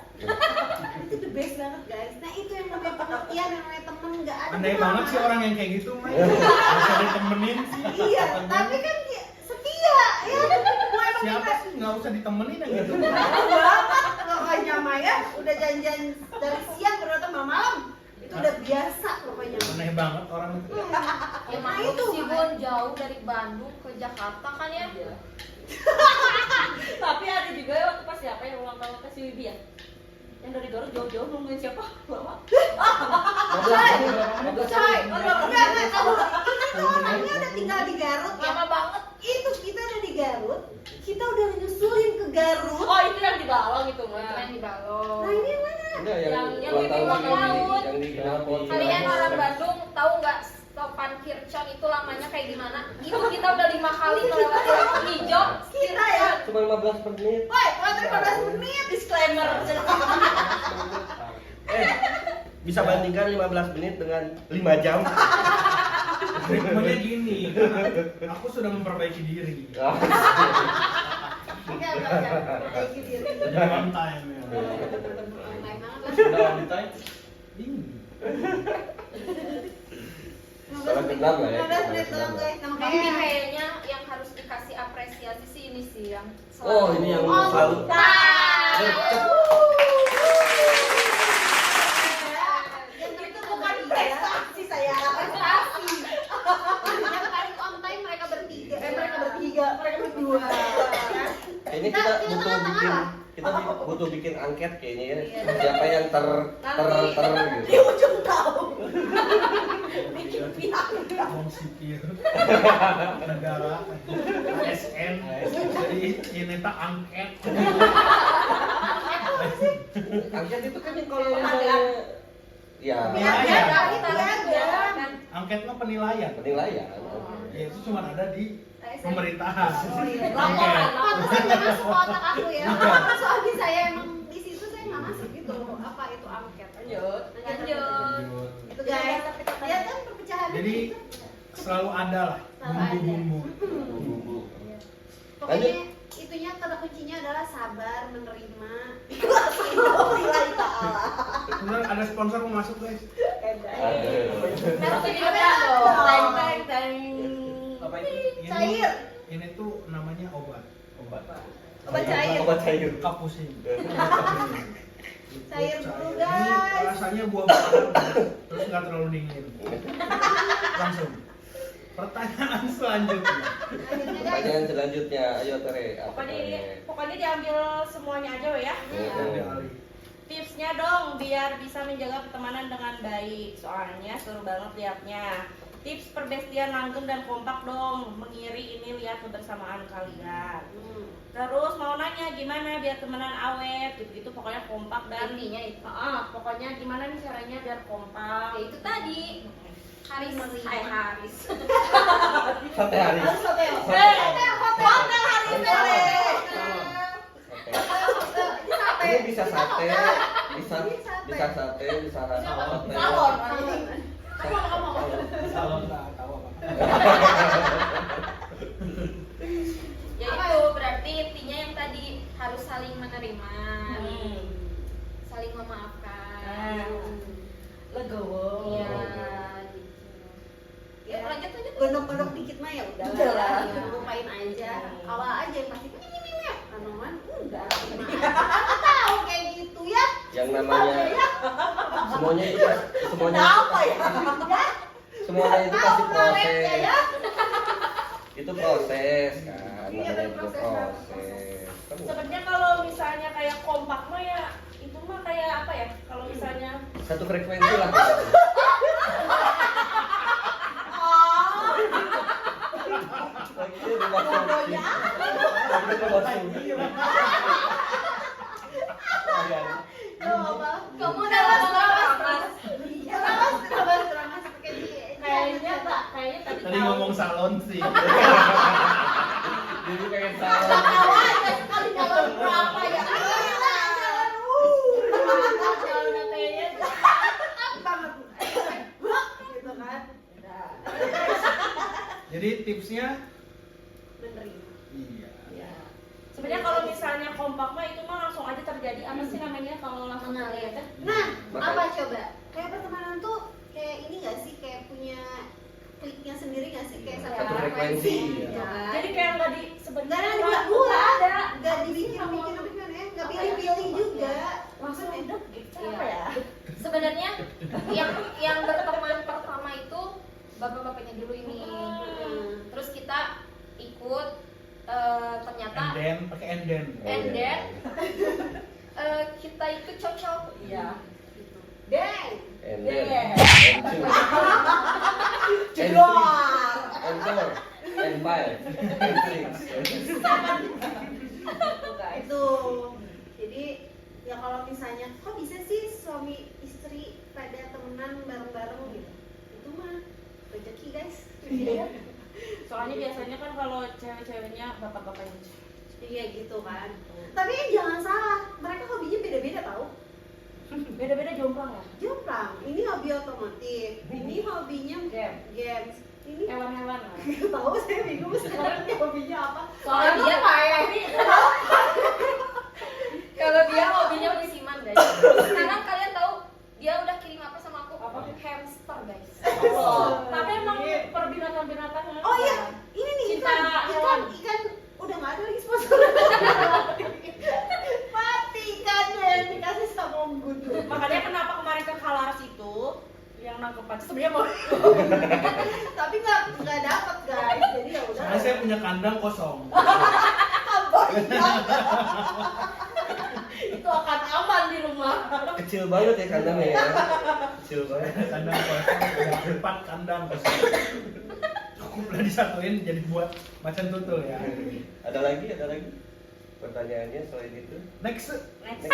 Speaker 2: Itu the best banget guys. Nah itu yang namanya pengertian, yang namanya temen nggak ada.
Speaker 1: Aneh
Speaker 2: teman.
Speaker 1: banget sih orang yang kayak gitu, Mai. Bisa ditemenin sih.
Speaker 2: Iya, tapi kan dia setia ya. Mau emang
Speaker 1: Siapa sih nggak usah ditemenin yang gitu?
Speaker 2: banget pokoknya Maya udah janjian dari siang baru datang malam. Itu udah biasa pokoknya.
Speaker 1: Aneh banget orang itu.
Speaker 8: Ya
Speaker 2: Nah,
Speaker 8: itu
Speaker 2: itu,
Speaker 8: sih Bun, jauh dari Bandung ke Jakarta kan ya.
Speaker 9: Tapi ada juga ya waktu pas siapa yang ulang tahun ke si Wibi ya? Yang dari Garut jauh-jauh nungguin siapa? Lama.
Speaker 2: Coy, enggak tahu. Kita tuh orangnya udah tinggal di Garut ya.
Speaker 8: Lama banget.
Speaker 2: Itu kita udah di Garut, kita udah nyusulin ke Garut.
Speaker 9: Oh itu yang di Balong itu
Speaker 8: Itu
Speaker 9: mah.
Speaker 8: yang di Balong.
Speaker 2: Nah ini yang mana?
Speaker 5: enggak yang
Speaker 9: Yang
Speaker 5: ulang tahun
Speaker 9: ulang tahun.
Speaker 5: yang di knalpot.
Speaker 8: Kalian orang Bandung tahu nggak stopan Kircon itu lamanya kayak gimana? Itu kita udah 5 kali melewati lampu hijau.
Speaker 2: Kita ya.
Speaker 5: Cuma 15 menit.
Speaker 2: Woi, waktu 15 menit.
Speaker 9: Disclaimer.
Speaker 5: Bisa bandingkan 15 menit dengan 5 jam.
Speaker 1: Ritmenya gini, karena aku sudah memperbaiki diri.
Speaker 2: Enggak. Kayak gitu.
Speaker 1: Jadi on time ya.
Speaker 2: Main banget lah.
Speaker 7: Sudah on time.
Speaker 1: Ini.
Speaker 5: Salah genap lah ya.
Speaker 2: 15 menit doang guys. Nama
Speaker 8: Tapi
Speaker 2: kalian.
Speaker 8: kayaknya yang harus dikasih apresiasi sih ini sih yang
Speaker 5: Oh, ini yang
Speaker 2: Oh,
Speaker 5: selalu.
Speaker 2: Yang itu bukan prestasi saya, prestasi. Yang paling on time mereka bertiga, mereka berdua.
Speaker 5: Ini kita butuh bikin angket kayaknya ya. Siapa yang ter
Speaker 2: Di
Speaker 5: gitu.
Speaker 2: ujung tahun. Bikin pihak.
Speaker 1: Wong sipir. Negara. ASN. Jadi ini tak angket.
Speaker 5: Angket itu kan yang kalau misalnya ya
Speaker 1: Angket mah penilaian.
Speaker 5: penilaian.
Speaker 1: Ya itu cuma ada di pemerintahan.
Speaker 9: Laporan.
Speaker 2: Pantesan nggak masuk ke otak aku ya. Soalnya saya emang di situ saya nggak masuk gitu. Apa itu angket?
Speaker 9: Lanjut.
Speaker 2: Itu guys. Ya kan perpecahan.
Speaker 1: Jadi selalu ada lah bumbu-bumbu.
Speaker 2: Pokoknya itunya kata kuncinya adalah sabar, menerima. Alhamdulillah ta'ala.
Speaker 1: Kemudian ada sponsor mau masuk guys.
Speaker 9: Merah di depan dong. Teng.
Speaker 7: Apa itu?
Speaker 2: Cair.
Speaker 1: Ini tuh namanya obat.
Speaker 7: Obat.
Speaker 2: Obat cair.
Speaker 5: Obat cair.
Speaker 1: Kapusing.
Speaker 2: Cair dulu
Speaker 1: Ini
Speaker 2: guys.
Speaker 1: rasanya buah-buahan terus nggak terlalu dingin. Langsung. Pertanyaan selanjutnya.
Speaker 2: Akhirnya guys.
Speaker 5: Pertanyaan selanjutnya, ayo Tere. Apa
Speaker 9: Pokoknya
Speaker 5: Tere?
Speaker 9: pokoknya diambil semuanya aja we ya.
Speaker 1: Ada Ali.
Speaker 9: Tipsnya tipsnya dong biar bisa menjaga pertemanan dengan baik. Soalnya seru banget liatnya. Tips perbestian langgeng dan kompak dong. Mengiri ini lihat kebersamaan kalian. Terus mau nanya gimana biar temenan awet gitu-gitu, pokoknya kompak dan
Speaker 8: Intinya itu.
Speaker 9: pokoknya gimana nih caranya biar kompak.
Speaker 8: Ya itu tadi. Haris.
Speaker 9: Hai Haris.
Speaker 5: Sate Haris.
Speaker 2: Hotel.
Speaker 9: Hotel Haris.
Speaker 5: Ini bisa sate, bisa sate, bisa hotel.
Speaker 9: Salon.
Speaker 1: Salon tak tahu apa.
Speaker 8: Ya itu berarti intinya yang tadi harus saling menerima, saling memaafkan.
Speaker 9: Legowo.
Speaker 8: Iya. Gitu. Ya lanjut.
Speaker 2: Gondok-gondok dikit mah ya udah
Speaker 9: Udah lah.
Speaker 2: ya, lupain aja. Awal aja yang pasti tanaman udah. Tahu kayak gitu ya.
Speaker 5: Yang namanya semuanya itu
Speaker 2: Apa ya?
Speaker 5: semuanya itu pasti proses.
Speaker 2: Ya.
Speaker 5: Itu proses kan,
Speaker 2: Iya,
Speaker 5: namanya itu
Speaker 2: proses.
Speaker 5: proses.
Speaker 9: Sebenarnya kalau misalnya kayak kompak mah ya itu mah kayak apa ya? Kalau misalnya
Speaker 5: Satu frekuensi lah. Lagi dia dimasukin. Lagi dimasukin.
Speaker 8: Kamu udah lama
Speaker 9: kayaknya tadi
Speaker 1: Tadi ngomong salon sih.
Speaker 5: Jadi pengen salah.
Speaker 1: Jadi tipsnya iya.
Speaker 9: sebenarnya kalau misalnya kompak mah itu mah langsung aja terjadi. Apa sih namanya kalau langsung terjadi?
Speaker 2: Nah, apa coba? Kayak pertemanan tuh kayak ini gak sih? Kayak punya kliknya sendiri gak sih? Kayak
Speaker 5: Satu
Speaker 2: satu
Speaker 5: frekuensi.
Speaker 2: gitu kan.
Speaker 9: Jadi kayak nggak di
Speaker 2: Nggak
Speaker 9: sebenarnya
Speaker 2: ada
Speaker 9: nggak
Speaker 2: dua,
Speaker 9: ada.
Speaker 2: nggak dibikin-bikin nggak pilih-pilih juga.
Speaker 9: Langsung
Speaker 2: Maksudnya
Speaker 9: udah gitu
Speaker 8: Iya.
Speaker 9: apa ya?
Speaker 8: Sebenarnya yang berteman pertama itu bapak-bapaknya dulu ini. Terus kita ikut ternyata
Speaker 1: Pakai enden.
Speaker 8: and then kita itu cocok.
Speaker 9: Iya.
Speaker 2: deng.
Speaker 5: And then,
Speaker 9: Yeah.
Speaker 5: and two, and three, and four, and five, and six, and seven.
Speaker 2: Itu jadi ya kalau misalnya kok bisa sih suami istri pada temenan bareng-bareng gitu, itu mah rezeki guys.
Speaker 9: Soalnya biasanya kan kalau cewek-ceweknya bapak-bapaknya.
Speaker 2: Iya gitu kan. Tapi jangan salah, mereka hobinya beda-beda tau.
Speaker 9: Beda-beda jomplang ya.
Speaker 2: Jomplang, ini hobi otomotif, ini hobinya games, ini
Speaker 9: Hewan-hewan.
Speaker 2: nggak tahu saya bingung sekarang ini hobinya apa.
Speaker 8: Soalnya dia kayak kalau dia hobinya musiman guys. Sekarang kalian tahu dia udah kirim apa sama aku?
Speaker 9: Apa?
Speaker 8: Hamster guys.
Speaker 9: Tapi emang per binatang-binatang.
Speaker 2: Oh iya, ini nih
Speaker 9: Cinta hewan.
Speaker 2: ikan udah nggak ada lagi sponsor. Mati ikan yang dikasih sama Unggun.
Speaker 9: Makanya kenapa kemarin ke Kalaras itu yang nangkep pacar sebenarnya mau
Speaker 2: Tapi nggak dapat guys, jadi ya udah.
Speaker 1: Soalnya saya punya kandang kosong.
Speaker 9: itu akan aman di rumah.
Speaker 5: Kecil banget ya kandangnya ya. Kecil banget.
Speaker 1: Kandang kosong, ada 4 kandang kosong. Cukup lah disatuin jadi buat macan tutul ya.
Speaker 5: Ada lagi pertanyaannya selain itu.
Speaker 1: Next.
Speaker 9: Next.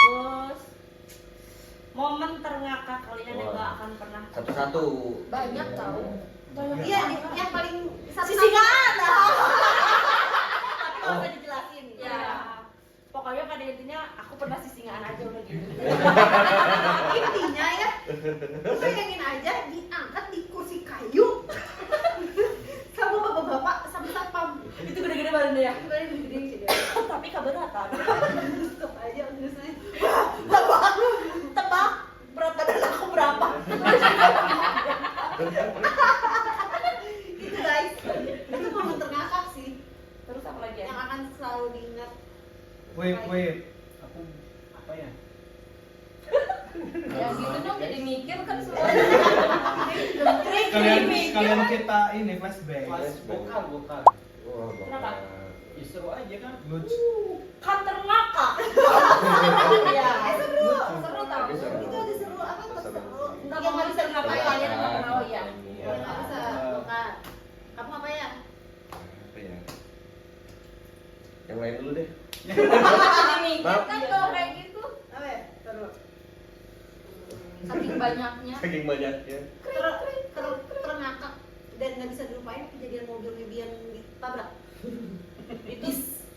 Speaker 9: Terus momen terngakak kalian yang gak akan pernah.
Speaker 5: Satu-satu.
Speaker 8: Banyak tahu.
Speaker 2: Iya, yang paling
Speaker 9: Sisikan.
Speaker 2: Tapi nggak usah dijelasin.
Speaker 9: Ya. Pokoknya pada intinya aku pernah sisingan aja udah gitu.
Speaker 2: Intinya ya, lu bayangin aja diangkat di kursi kayu sama bapak-bapak sama satpam.
Speaker 9: Itu gede-gede badannya ya.
Speaker 2: Gimana gede sih dia?
Speaker 9: Tapi keberatan.
Speaker 2: Stop aja terusnya.
Speaker 9: Tebak berat badan aku berapa?
Speaker 2: Itu guys, itu momen terngakak sih
Speaker 9: Terus apa lagi
Speaker 2: yang
Speaker 9: ya?
Speaker 2: akan selalu diingat.
Speaker 1: Wait. Aku apa ya?
Speaker 8: Ya gitu dong jadi mikir kan semuanya.
Speaker 1: Kalian kita ini flashback.
Speaker 7: Bukan.
Speaker 5: Wah,
Speaker 9: Kenapa?
Speaker 7: Ya, seru aja kan.
Speaker 1: Good.
Speaker 9: Kan terngakak. Ya.
Speaker 8: ingat kan kalau kayak gitu
Speaker 2: Apa ya? Terus
Speaker 8: saking banyaknya.
Speaker 5: Saking banyaknya.
Speaker 2: terngakak dan nggak bisa dilupain kejadian mobil Bibi yang ditabrak.
Speaker 9: Itu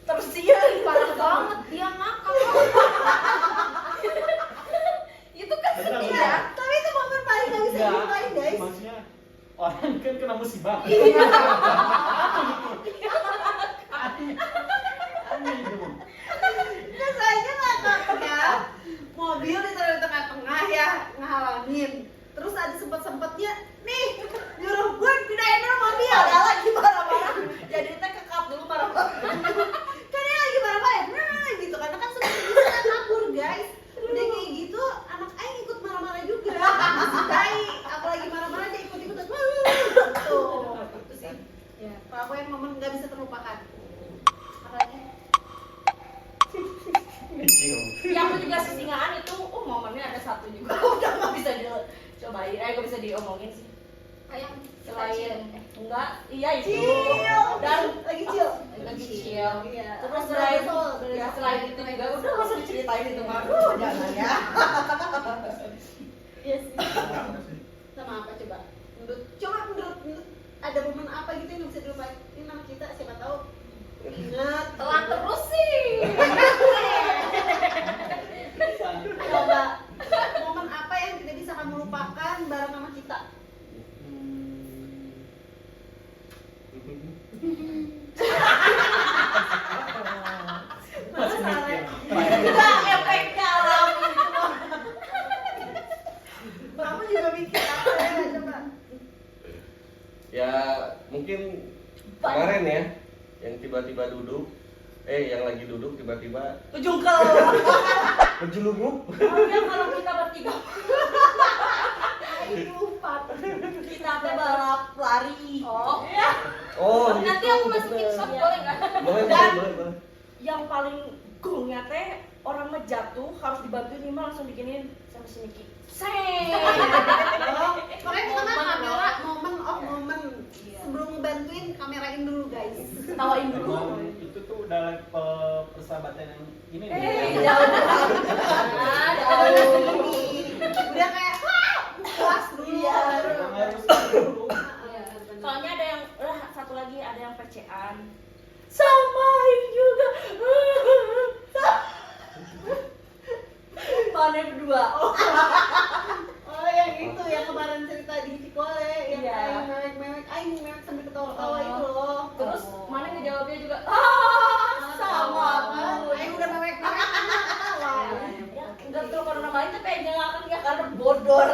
Speaker 9: terus dia
Speaker 8: Parah banget dia ngakak. Itu kan
Speaker 7: Benar,
Speaker 8: sedih
Speaker 7: benar.
Speaker 8: ya.
Speaker 2: Tapi itu momen paling nggak bisa dilupain guys.
Speaker 7: Maksudnya orang kan kena musibah. Aneh itu.
Speaker 2: Kan saya ngakaknya mobil ditaruh di tengah-tengah ya ngehalangin. Terus ada sempet-sempetnya nih nyuruh gue pindahin dulu mobil. Ada lagi marah-marah. Jadi kita kekap dulu marah-marah. Kan dia lagi marah-marah nah gitu karena kan sudah bisa kabur guys. Udah kayak gitu anak Aing ikut marah-marah juga. Disukai apalagi marah-marah dia ikut-ikut gitu. Itu sih. Ya, kalau aku yang momen nggak bisa terlupakan. Apalagi
Speaker 9: yang aku juga sisingaan itu momennya ada satu juga udah nggak bisa dicobain nggak bisa diomongin sih
Speaker 8: Kayak
Speaker 9: selain enggak iya itu
Speaker 2: Chill.
Speaker 9: dan
Speaker 2: lagi chill.
Speaker 9: lagi chill
Speaker 2: Iya.
Speaker 9: terus selain itu juga udah nggak usah diceritain itu mah jangan ya
Speaker 2: Yes. Sama apa coba? Menurut ada momen apa gitu yang bisa dilupain? Ini nama kita siapa tahu ingat.
Speaker 8: telat terus sih.
Speaker 2: Coba momen apa yang tidak bisa kamu lupakan bareng sama kita? Masa salah? Enggak, efek dalam itu. Kamu juga mikir apa ya? Coba.
Speaker 5: Ya mungkin kemarin ya yang tiba-tiba duduk yang lagi duduk tiba-tiba
Speaker 9: ujungkel
Speaker 5: berjelubuk.
Speaker 9: kalau kita bertiga
Speaker 2: Aing lupa.
Speaker 9: kita ke balap lari
Speaker 5: Oh
Speaker 8: Nanti
Speaker 5: gitu,
Speaker 8: aku masukin
Speaker 5: bener.
Speaker 8: shot boleh nggak?
Speaker 5: Boleh.
Speaker 9: yang paling gongnya teh orang ngejatuh harus dibantuin Nima langsung bikinin sama si Niki.
Speaker 2: Kemarin kita kan kamera momen sebelum ngebantuin kamerain dulu guys.
Speaker 9: Tawain dulu.
Speaker 7: Emang itu tuh udah persahabatan yang ini nih.
Speaker 9: Jauh.
Speaker 2: Udah kayak puas dulu.
Speaker 9: Iya.
Speaker 7: Emang harus dulu.
Speaker 9: Soalnya ada yang satu lagi ada yang PC-an. Samain juga. Mana berdua?
Speaker 2: Oh yang itu yang kemarin cerita di Cikole yang
Speaker 9: Iya.
Speaker 2: Aing mewek sambil ketawa-ketawa itu loh.
Speaker 9: Terus mana ngejawabnya juga sama aku.
Speaker 2: Aing udah mewek ketawa.
Speaker 9: Ya, enggak tahu kalau namanya tapi aja ngakak ya karena bodor.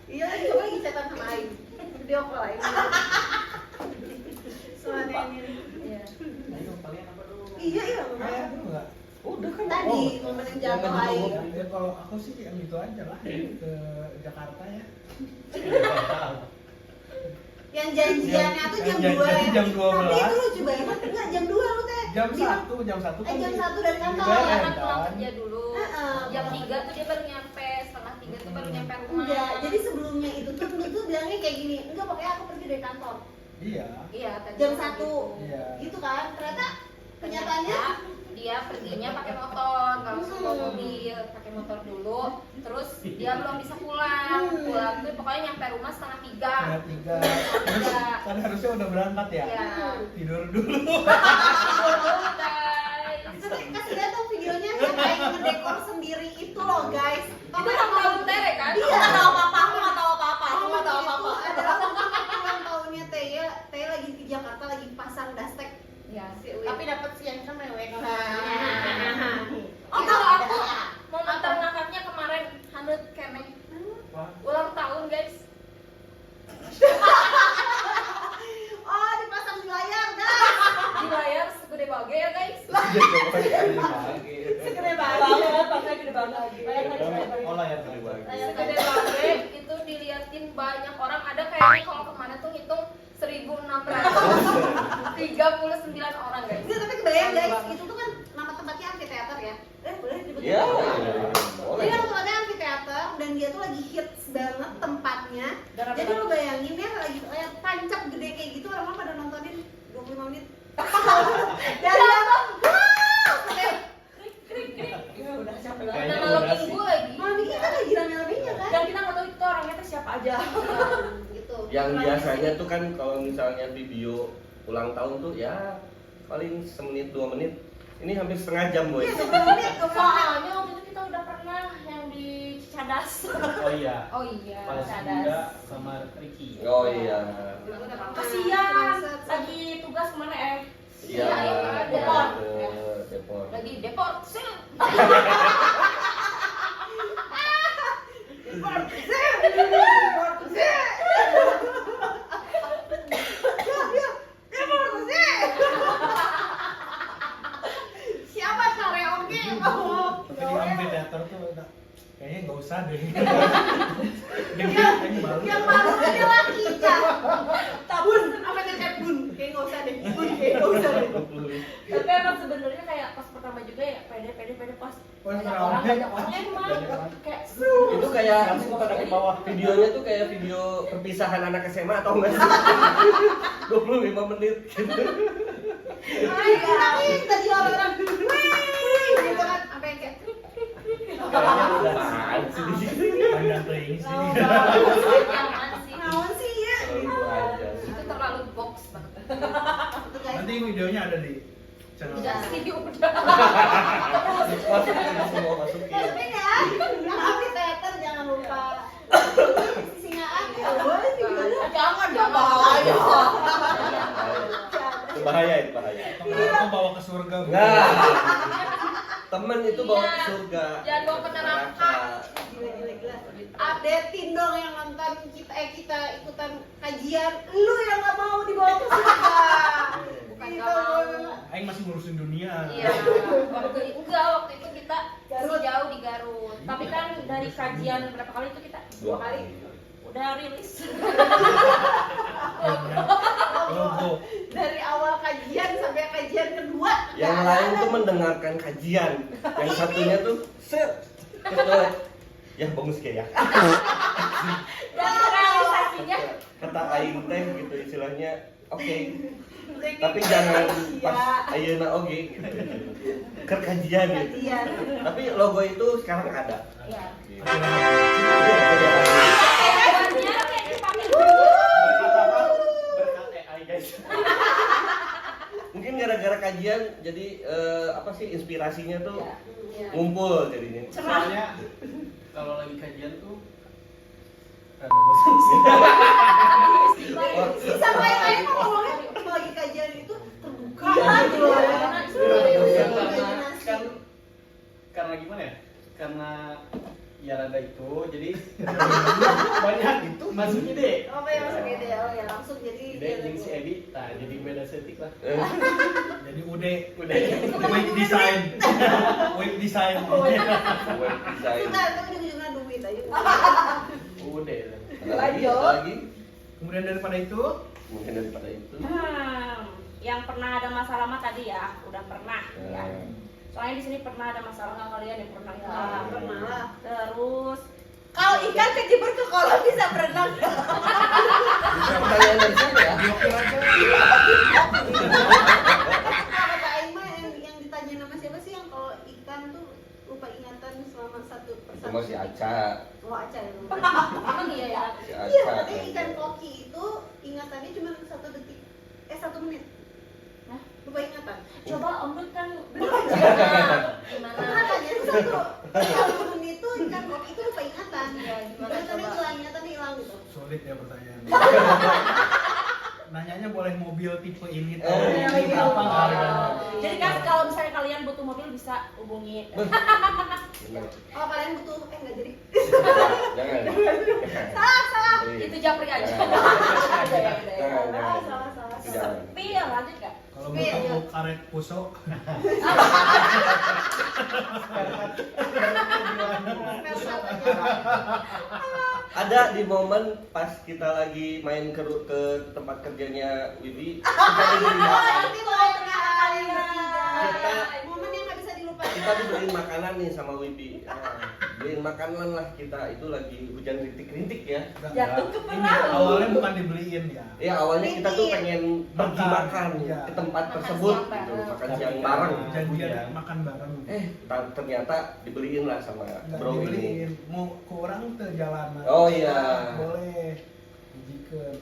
Speaker 2: Iya lagi coba lagi chatan sama Aing. Video call Aing. Soalnya ini.
Speaker 9: Iya.
Speaker 7: Ayo kalian apa dulu?
Speaker 2: Iya.
Speaker 5: Udah kan.
Speaker 2: Tadi momen yang jatuh Aing.
Speaker 1: Ya, kalau aku sih yang itu aja lah ke Jakarta ya.
Speaker 2: Yang janjiannya tuh jam
Speaker 1: Yang
Speaker 2: 2
Speaker 1: janjiannya jam 12.
Speaker 2: Tapi itu lucu banget. Enggak jam 2 lu teh.
Speaker 1: Jam
Speaker 2: Di-
Speaker 1: 1 kan
Speaker 2: jam 1 dari kantor.
Speaker 1: Iya,
Speaker 8: Karena
Speaker 1: kan?
Speaker 8: pulang kerja dulu.
Speaker 2: Heeh.
Speaker 8: Jam 3 tuh dia baru nyampe, setengah 3 tuh baru nyampe rumah.
Speaker 2: Enggak, jadi sebelumnya itu tuh lu tuh bilangnya kayak gini, enggak pokoknya aku pergi dari kantor
Speaker 1: Iya.
Speaker 8: Iya, tadi
Speaker 2: jam
Speaker 8: gitu.
Speaker 2: 1
Speaker 1: Iya.
Speaker 2: gitu kan, ternyata kenyataannya
Speaker 8: Dia perginya pakai motor, nggak langsung bawa mobil, pakai motor dulu. Terus dia belum bisa pulang. Pulang tuh pokoknya nyampe rumah setengah 3.
Speaker 1: Setengah 3. Kan harusnya udah berangkat ya.
Speaker 8: Iya.
Speaker 1: Tidur dulu.
Speaker 8: Dulu, guys.
Speaker 2: kasih lihat dong videonya yang kayak ngedekor sendiri itu loh guys.
Speaker 8: Itu ulang tahun Tere kan?
Speaker 2: Iya.
Speaker 9: Aku nggak tahu apa-apa, aku nggak tahu apa-apa, aku
Speaker 2: Oh,
Speaker 9: nggak tahu
Speaker 2: itu
Speaker 9: apa-apa.
Speaker 2: adalah ulang tahunnya Teh lagi di Jakarta lagi pasang dastek.
Speaker 8: Iya, si
Speaker 2: Tapi dapat sih yang sama mewek.
Speaker 8: Oh, kalau aku momen ternakaknya kemarin Hanut Kemeng. Ulang tahun, guys.
Speaker 2: Oh, dipasang di layar guys.
Speaker 8: Dibayar segede bage ya, guys.
Speaker 2: Segede banget.
Speaker 9: Pakai gede banget.
Speaker 7: Oh layar
Speaker 8: Segede bage itu diliatin banyak orang. Ada kayaknya kalau kemarin tuh ngitung 1.639 orang, guys.
Speaker 2: Enggak, tapi kebayang guys, itu tuh kan nama tempatnya amfiteater ya. Boleh disebut?
Speaker 5: Iya.
Speaker 2: Jadi nama tempatnya amfiteater dan dia tuh lagi hits banget tempatnya. Jadi lu bayangin ya lagi kayak tancap gede kayak gitu orang pada nontonin 25 menit. Dan dia
Speaker 5: Yang biasanya tuh kan kalau misalnya video ulang tahun tuh ya paling semenit 2 menit. Ini hampir setengah jam, boy.
Speaker 8: Soalnya waktu itu kita udah pernah yang di Cicadas.
Speaker 7: Oh iya.
Speaker 8: Oh iya,
Speaker 7: Pas
Speaker 8: Cicadas.
Speaker 7: Bunda sama Ricky.
Speaker 5: Oh iya.
Speaker 8: Kasihan, lagi tugas kemana
Speaker 5: Iya,
Speaker 8: Deport.
Speaker 5: Deport.
Speaker 8: Lagi deport.
Speaker 2: Siapa karaoke mau?
Speaker 1: Tapi di ampedator tuh kayaknya nggak usah deh. Yang baru.
Speaker 2: Yang baru ada lakinya. Tabun, apa ngecek bun? Kayak nggak usah deh. Bun, kayak nggak usah deh.
Speaker 9: Tapi emang sebenarnya kayak pas pertama juga ya pede pas banyak orang emang kayak
Speaker 5: Itu kayak videonya tuh kayak video perpisahan anak SMA atau enggak sih? 25 menit.
Speaker 2: Ay, tapi tadi orang-orang, wih, gitu kan, sampai kayak
Speaker 5: Apaan sih di sini?
Speaker 1: Panjang playing sih.
Speaker 8: Jangan sih.
Speaker 2: naon sih ya?
Speaker 5: Terlalu aja.
Speaker 8: Itu terlalu box banget.
Speaker 2: Itu guys.
Speaker 1: Nanti videonya ada di channel.
Speaker 8: Udah video udah.
Speaker 5: Masukin semua masukin.
Speaker 2: Tapi ya, yang update teater jangan lupa. Singaan ya, boleh sih gimana? Jangan dong, bahaya.
Speaker 5: Itu bahaya, itu bahaya.
Speaker 1: Kamu bawa ke surga.
Speaker 5: Nah, temen itu bawa ke surga.
Speaker 8: Jangan bawa ke neraka.
Speaker 2: Gila. Updatein dong yang nonton kita ikutan kajian. Lu yang nggak mau dibawa ke surga.
Speaker 8: Bukan
Speaker 2: Gitu.
Speaker 8: nggak mau.
Speaker 1: Aing masih ngurusin dunia.
Speaker 8: Iya, waktu itu kita masih jauh di Garut.
Speaker 9: tapi kan dari kajian berapa kali itu kita 2 kali udah rilis.
Speaker 1: Logo.
Speaker 2: Dari awal kajian sampai kajian kedua.
Speaker 5: Yang lain tuh mendengarkan kajian, yang satunya tuh set kecuali ya bagus kayak ya.
Speaker 8: Dan realisasinya
Speaker 5: Kata aing teh gitu istilahnya, oke. Tapi jangan pas ayeuna oge gitu. Keur kajian gitu.
Speaker 2: Kajian.
Speaker 5: Tapi logo itu sekarang ada.
Speaker 8: ya.
Speaker 5: Gitu.
Speaker 8: Hewannya kayak dipakai
Speaker 7: Berkat apa? Berkat AI guys.
Speaker 5: Mungkin gara-gara kajian jadi apa sih inspirasinya tuh
Speaker 8: Iya.
Speaker 5: ngumpul jadinya.
Speaker 7: Soalnya kalau lagi kajian tuh rada bosan sih.
Speaker 2: Sampai kayak ngomongnya lagi kajian itu terbuka
Speaker 8: Iya,
Speaker 2: gitu loh ya.
Speaker 7: Kan karena gimana ya? Karena ya rada itu jadi banyak itu masuk ide.
Speaker 2: Apa yang masuk ide? Oh ya langsung jadi
Speaker 7: Ide jeung si Edi, nah jadi beda setik lah.
Speaker 1: Jadi udah
Speaker 7: Udah.
Speaker 1: web design. Web design.
Speaker 5: Web design.
Speaker 2: Bentar, itu ujung-ujungnya duit aja.
Speaker 7: Udah.
Speaker 5: Ada lagi? Ada lagi?
Speaker 1: Kemudian daripada itu,
Speaker 5: Mungkin daripada itu.
Speaker 9: Yang pernah ada masalah mah tadi ya, udah pernah ya.
Speaker 5: Nah,
Speaker 9: Soalnya di sini pernah ada masalah nggak kalian yang pernah ya?
Speaker 2: Pernah lah.
Speaker 9: Terus
Speaker 2: Kalau ikan kejebur ke kolam bisa berenang.
Speaker 5: pertanyaan dari siapa ya?
Speaker 2: Kata Aing mah yang ditanya nama siapa sih yang kalau ikan tuh lupa ingatan selama satu
Speaker 5: Itu
Speaker 2: persatu.
Speaker 5: masih Aca.
Speaker 2: Oh Aca ya lupa.
Speaker 8: Emang iya ya.
Speaker 5: Si
Speaker 2: Iya,
Speaker 5: Aca.
Speaker 2: katanya ikan koki itu ingatannya cuma 1 detik. 1 menit.
Speaker 9: Hah?
Speaker 2: Lupa ingatan.
Speaker 9: coba Om Dut kan
Speaker 8: Gimana?
Speaker 2: Katanya itu 1 menit itu ikan koki itu lupa ingatan.
Speaker 8: Iya, gimana
Speaker 2: Ingatannya
Speaker 8: coba?
Speaker 2: hilang, ingatannya hilang gitu.
Speaker 1: sulit ya pertanyaan. Nanyanya boleh mobil tipe ini
Speaker 5: Oh,
Speaker 1: ini
Speaker 2: iya.
Speaker 1: berapa nggak ada.
Speaker 9: jadi kan kalau misalnya kalian butuh mobil bisa hubungi
Speaker 5: Bener.
Speaker 2: Kalau kalian butuh, enggak jadi.
Speaker 5: Jangan.
Speaker 2: Salah.
Speaker 8: Itu Japri aja.
Speaker 5: Jangan. Jangan.
Speaker 2: Salah.
Speaker 5: Itu jangan.
Speaker 9: tapi ya lanjut gak?
Speaker 1: Kalau butuh karet puso,
Speaker 5: Ada di momen pas kita lagi main ke tempat kerjanya Wibi, kita dibeliin makan.
Speaker 2: Nanti mau pernah kalian bertiga.
Speaker 5: Kita-
Speaker 2: Momen yang nggak bisa dilupakan.
Speaker 5: Kita dibeliin makanan nih sama Wibi. Beliin makanan lah kita, itu lagi hujan rintik-rintik ya.
Speaker 9: Jatuh ke
Speaker 1: ini awalnya bukan dibeliin ya.
Speaker 5: Ya awalnya kita tuh pengen pergi
Speaker 1: Makan.
Speaker 5: makan
Speaker 1: Iya.
Speaker 5: ke tempat
Speaker 8: Makan
Speaker 5: tersebut,
Speaker 8: siang
Speaker 5: gitu,
Speaker 8: bareng.
Speaker 5: makan siang bareng.
Speaker 1: Janjian makan bareng.
Speaker 5: Ternyata dibeliin lah sama
Speaker 1: Nggak
Speaker 5: bro ini.
Speaker 1: dibeliin, mau kurang ke jalanan.
Speaker 5: Oh iya.
Speaker 1: Boleh. Jikan.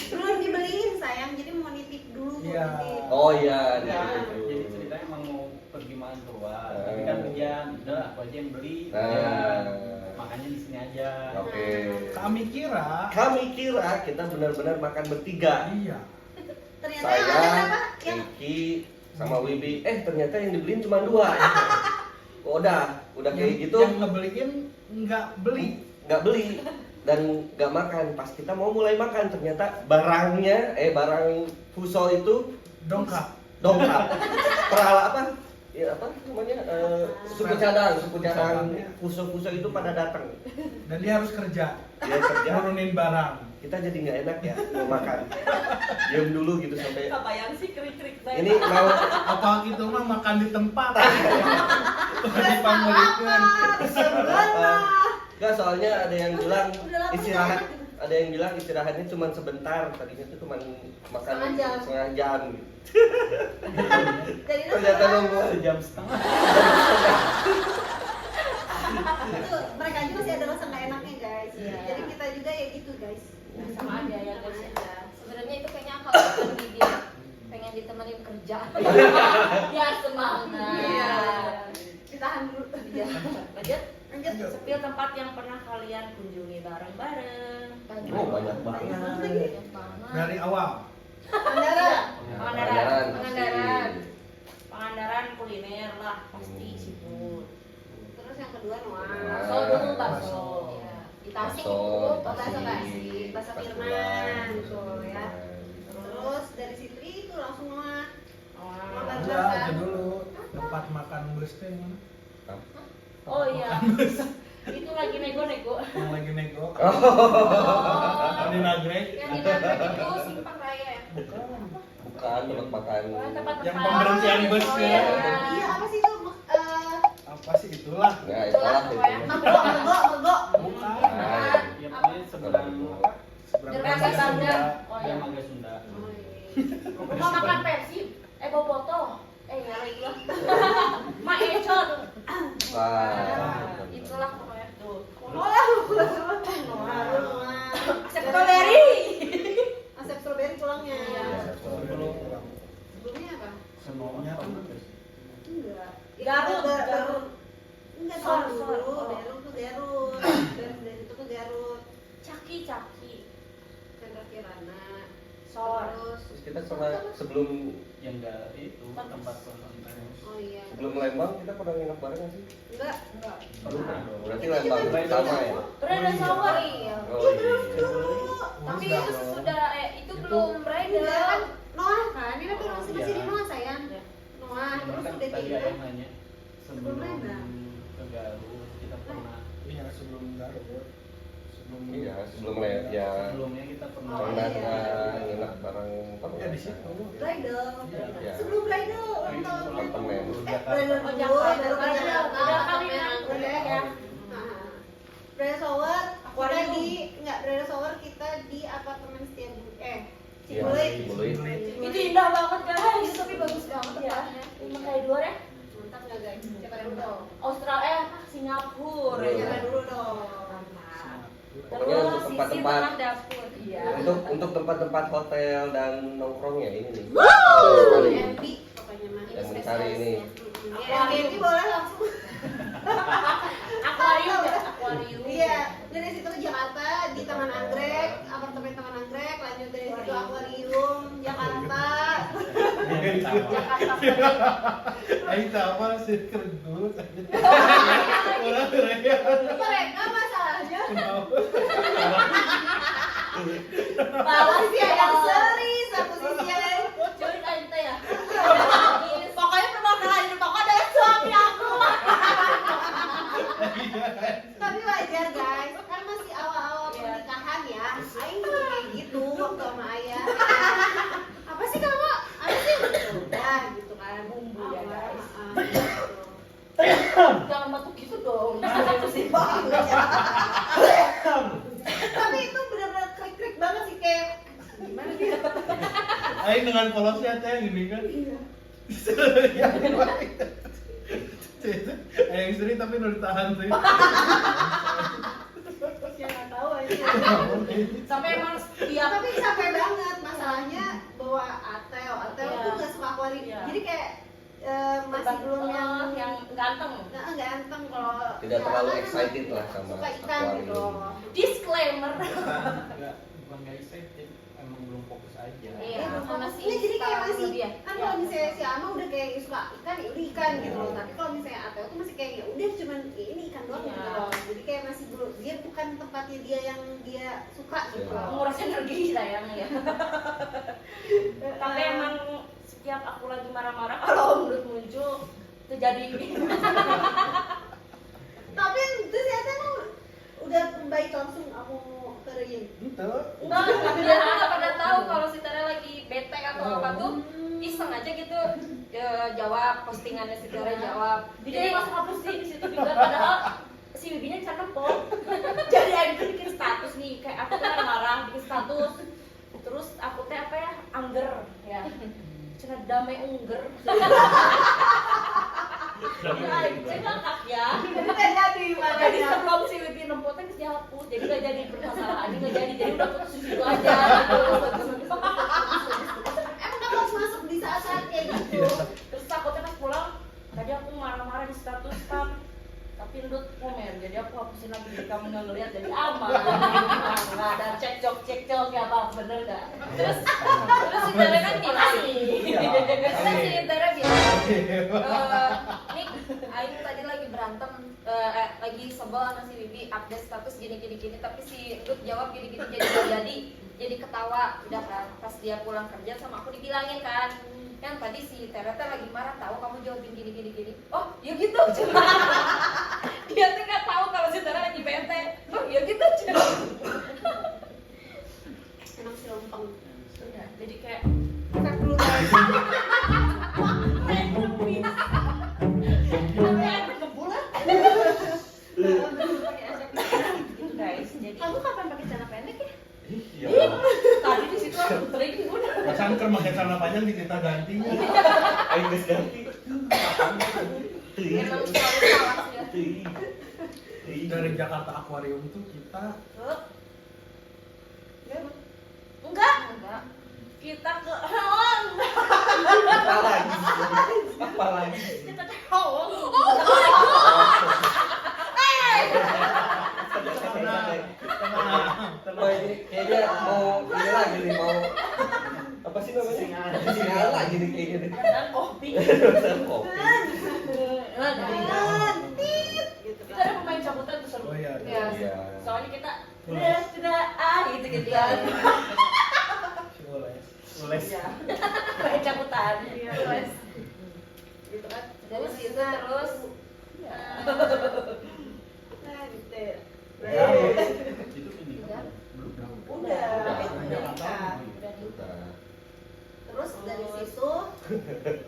Speaker 2: Belum dibeliin sayang, jadi mau nitip dulu.
Speaker 1: Iya.
Speaker 2: nitip.
Speaker 5: Oh iya,
Speaker 7: Ya,
Speaker 5: gitu.
Speaker 7: jadi ceritanya emang mau pergi makan keluar, tapi kan hujan, udah aku aja yang beli,
Speaker 5: Nah.
Speaker 7: makanya di sini aja.
Speaker 5: Oke.
Speaker 1: Kami kira.
Speaker 5: Kami kira kita benar-benar makan bertiga.
Speaker 1: Iya.
Speaker 2: Ternyata yang ada
Speaker 5: Saya,
Speaker 2: apa? Yang
Speaker 5: Ricky, sama Wibi. Ternyata yang dibeliin cuma 2. Oh, udah kayak gitu.
Speaker 1: Yang ngebeliin nggak beli.
Speaker 5: Nggak beli dan nggak makan. Pas kita mau mulai makan ternyata barang fuso itu
Speaker 1: Dongkap.
Speaker 5: dongkap. Perala apa? Ya apa namanya? Suku cadang fuso itu pada datang.
Speaker 1: Dan dia harus kerja.
Speaker 5: Dia kerja.
Speaker 1: Nurunin barang.
Speaker 5: Kita jadi nggak enak ya mau makan. Diam dulu gitu sampai.
Speaker 9: Apa yang sih krik-krik banget?
Speaker 5: Ini mau
Speaker 1: Apa gitu mah makan di tempat. Dipamulikeun.
Speaker 5: Enggak, soalnya ada yang bilang
Speaker 2: Udah lapar
Speaker 5: istirahat.
Speaker 2: banget.
Speaker 5: Ada yang bilang istirahatnya cuma sebentar. Tadinya tuh cuma makan
Speaker 2: Setengah jam.
Speaker 5: 1/2 jam gitu.
Speaker 2: Jadi
Speaker 5: Ternyata nunggu
Speaker 7: Jam setengah.
Speaker 2: itu mereka aja masih ada rasa nggak enaknya guys.
Speaker 8: Iya.
Speaker 2: Jadi kita juga ya gitu guys.
Speaker 8: Sama aja ya guys.
Speaker 2: Sama aja.
Speaker 8: Sebenarnya itu kayaknya kalau dia pengen ditemenin kerja. Biar semangat.
Speaker 2: Iya. Ditahan dulu.
Speaker 8: Iya. Lanjut.
Speaker 2: Lanjut.
Speaker 9: Sepil tempat yang pernah kalian kunjungi bareng-bareng.
Speaker 5: Oh, banyak banget.
Speaker 8: Banyak banget.
Speaker 1: Dari awal.
Speaker 2: Pangandaran.
Speaker 9: Pangandaran.
Speaker 8: Pangandaran.
Speaker 9: Pangandaran kuliner lah pasti seafood.
Speaker 2: Terus yang kedua Noah.
Speaker 8: Bakso dulu bakso. Ya. Di Tasik
Speaker 5: Bakso,
Speaker 8: itu
Speaker 2: Bakso
Speaker 5: Tasik,
Speaker 2: Tasik, Bakso Firman, tuh ya. Terus dari situ itu langsung Noah.
Speaker 9: Oh,
Speaker 1: Enggak, aja dulu. Tempat makan bus teh mana?
Speaker 9: oh iya. Itu lagi nego-nego.
Speaker 1: Yang lagi nego.
Speaker 8: Oh.
Speaker 1: Di Nagrek.
Speaker 8: Yang di Nagrek itu Simpang Raya ya?
Speaker 5: Bukan tempat makan.
Speaker 8: Oh, tempat
Speaker 1: Yang pemberhentian bus
Speaker 8: Oh,
Speaker 1: ya.
Speaker 8: iya.
Speaker 2: Iya apa sih itu?
Speaker 1: Apa sih itulah?
Speaker 5: Nah, itulah itu.
Speaker 2: Mergo.
Speaker 1: Bukan.
Speaker 5: Nah,
Speaker 7: Ya pokoknya seberang
Speaker 1: Seberang
Speaker 8: Dermaga Sunda. Oh iya.
Speaker 7: Dermaga Sunda.
Speaker 8: Mau makan Persib? Boboto? Ya itu lah. Ma Econ.
Speaker 5: Wah.
Speaker 8: Itulah pokoknya.
Speaker 9: Tuh.
Speaker 2: Noah.
Speaker 8: Strawberry.
Speaker 2: Asep strawberry pulangnya.
Speaker 8: Iya.
Speaker 2: Sebelumnya apa?
Speaker 1: Semuanya
Speaker 2: Enggak.
Speaker 9: Garut.
Speaker 2: Enggak
Speaker 9: Sor.
Speaker 2: dulu.
Speaker 9: Oh.
Speaker 2: Garut tuh Garut. Dari itu tuh Garut.
Speaker 9: Caki.
Speaker 2: Chandra Kirana.
Speaker 9: Sor.
Speaker 2: Terus.
Speaker 5: Terus kita pernah sebelum
Speaker 7: Yang enggak itu tempat konten.
Speaker 2: Oh iya.
Speaker 5: Lembang kita pernah nginep bareng nggak sih?
Speaker 2: Enggak.
Speaker 5: Berarti Lembang sama ya?
Speaker 8: Brenda shower. Iya.
Speaker 5: Oh iya.
Speaker 8: Tapi itu sudah itu belum bridal.
Speaker 2: Enggak kan Noah kan? Ini kan masih di Noah sayang. Noah terus
Speaker 7: Kan
Speaker 2: udah
Speaker 7: tadi
Speaker 2: jadi
Speaker 7: ayah nanya sebelum
Speaker 2: Brenda.
Speaker 7: ke Garut kita pernah
Speaker 1: Iya, sebelum Garut.
Speaker 5: Iya, sebelum ya
Speaker 7: sebelumnya kita pernah
Speaker 5: pernah nginep bareng
Speaker 1: Ya di situ.
Speaker 2: bridal.
Speaker 5: Ya.
Speaker 2: Sebelum bridal ulang tahun.
Speaker 5: Apartemen.
Speaker 2: Bridal
Speaker 8: Oh,
Speaker 2: dulu,
Speaker 8: Jakarta.
Speaker 2: baru kan
Speaker 8: Bridal.
Speaker 2: Jakarta.
Speaker 8: Udah kali
Speaker 2: Apartemen
Speaker 8: kan?
Speaker 2: anggrek.
Speaker 8: Ya.
Speaker 2: Nah, bridal shower kita
Speaker 9: Aquarium.
Speaker 2: bridal shower kita di apartemen Cibuluit.
Speaker 5: Iya,
Speaker 2: Cibuluit.
Speaker 5: Cibuluit.
Speaker 8: Itu indah banget guys, tapi bagus banget tempatnya. Rumah kayak dua ya?
Speaker 2: Mantap nggak guys? Siapa dulu dong?
Speaker 8: Australia, Singapura.
Speaker 5: Iya.
Speaker 2: Siapa dulu dong?
Speaker 8: Mantap.
Speaker 5: Pokoknya untuk
Speaker 8: Terus sisi
Speaker 5: tempat-tempat
Speaker 8: tengah dapur. Iya.
Speaker 5: untuk tempat-tempat hotel dan nongkrongnya ini nih.
Speaker 2: Airbnb pokoknya mah.
Speaker 5: Yang mencari ini.
Speaker 2: Airbnb boleh langsung.
Speaker 8: Akuarium ya, akuarium.
Speaker 2: Iya, dari situ ke Jakarta di Taman Anggrek, apartemen Taman Anggrek, lanjut dari situ akuarium Jakarta.
Speaker 1: Aing apa sih kerdus.
Speaker 2: Mereka masalahnya
Speaker 8: Bawa
Speaker 2: sisi ada serius, satu sisi yang
Speaker 8: Cuy, kayak gitu ya.
Speaker 2: pokoknya permasalahan hidup aku adalah suami aku. Tapi wajar guys, kan masih awal-awal pernikahan ya. Aing juga kayak gitu waktu sama ayah. Apa sih kamu? Apa sih? Udah gitu kan bumbu ya guys.
Speaker 8: Jangan batuk gitu dong.
Speaker 2: Tapi itu benar-benar krik-krik banget sih kayak gimana gitu.
Speaker 1: Aing dengan polosnya teh gini kan. Iya. Aing istri tapi udah ditahan sih.
Speaker 2: Ya nggak tahu
Speaker 9: Sampai emang setiap
Speaker 2: Tapi capek banget masalahnya bawa Ateo tuh
Speaker 9: Iya.
Speaker 2: nggak suka akuarium.
Speaker 9: Iya.
Speaker 2: Jadi kayak masih belum
Speaker 9: yang ganteng.
Speaker 2: nggak ganteng kalau
Speaker 5: Tidak
Speaker 2: ya,
Speaker 5: terlalu
Speaker 2: kan
Speaker 5: excited lah sama
Speaker 2: suka ikan gitu.
Speaker 5: akuarium.
Speaker 9: Disclaimer.
Speaker 1: Bukan nggak excited, emang belum fokus aja.
Speaker 8: Iya, sama si
Speaker 2: Iya, jadi kayak masih
Speaker 8: lebih ya.
Speaker 2: kan kalau misalnya si Ama udah kayak suka ikan ya udah ikan gitu loh. Tapi kalau misalnya Ateo tuh masih kayak ya udah cuman ini ikan doang
Speaker 9: Iya.
Speaker 2: gitu loh. Jadi kayak masih belum dia bukan tempatnya dia yang dia suka gitu
Speaker 5: Iya.
Speaker 2: loh.
Speaker 9: Menguras energi sayang ya. Tapi emang setiap aku lagi marah-marah kalau Undut muncul terjadi
Speaker 2: Tapi itu si Ateo emang udah baik langsung aku kering.
Speaker 1: Itu.
Speaker 8: Enggak, dia tuh nggak pernah tahu kalau si Tere lagi bete atau apa tuh iseng aja gitu jawab postingannya si Tere jawab.
Speaker 9: jadi masuk hapus sih di situ juga padahal si bibinya bisa nempel. Jadi aku tuh bikin status nih kayak aku tuh marah bikin status terus aku teh apa ya angger ya cina damai ungger. Saya ngakak ya.
Speaker 2: Jadi nggak jadi
Speaker 9: Jadi
Speaker 2: makanya.
Speaker 9: sebelum si Wibi nempotnya bisa dihapus, jadi nggak jadi permasalahan, nggak jadi udah putus di situ aja. Gitu.
Speaker 2: Emang kamu harus masuk di saat-saat kayak gitu.
Speaker 9: Terus takutnya pas pulang, tadi aku marah-marah di status kan, tapi Ndut komen, jadi aku hapusin lagi jadi kamu nggak ngeliat jadi aman. Nggak ada cekcok ya apa bener nggak?
Speaker 8: Terus si Tere kan bilang terus si Tere bilang nih Aing tadi lagi berantem lagi sebel sama si Bibi update status gini tapi si Ndut jawab gini jadi nggak jadi ketawa udah kan pas dia pulang kerja sama aku dibilangin kan tadi si Tere lagi marah tahu kamu jawabin gini oh ya gitu cuma dia tuh nggak tahu kalau si Tere lagi bete oh ya gitu cuma
Speaker 2: Emang si lempeng.
Speaker 9: Ya, jadi kayak
Speaker 2: Nggak perlu tahu.
Speaker 9: gitu guys. Jadi
Speaker 2: Kamu kapan pakai celana pendek ya?
Speaker 5: Iya.
Speaker 9: tadi di situ aku trik udah.
Speaker 1: Mas Angker pakai celana panjang di kita ganti.
Speaker 5: Aing geus ganti.
Speaker 8: emang selalu salah ya.
Speaker 1: Dari Jakarta Aquarium tuh kita
Speaker 9: Enggak,
Speaker 8: enggak
Speaker 9: kita ke
Speaker 5: Apa lagi?
Speaker 9: kita ke Hong.
Speaker 5: Wah, ini kayaknya mau ini lagi nih mau apa sih namanya? Singal lagi nih kayaknya nih.
Speaker 9: Dan kopi.
Speaker 5: Kopi.
Speaker 9: Kita ada pemain cabutan tuh seru.
Speaker 1: Oh iya.
Speaker 8: ya
Speaker 5: Iya.
Speaker 9: Soalnya kita
Speaker 1: Tulis.
Speaker 9: sudah gitu kan.
Speaker 1: Tulis.
Speaker 9: Iya. Pemain cabutan.
Speaker 8: terus
Speaker 9: Gitu kan.
Speaker 8: dari situ terus
Speaker 2: Nah, gitu.
Speaker 1: Ya, itu ini.
Speaker 8: udah
Speaker 2: Udah.
Speaker 1: Jakarta.
Speaker 5: Udah.
Speaker 2: Terus dari situ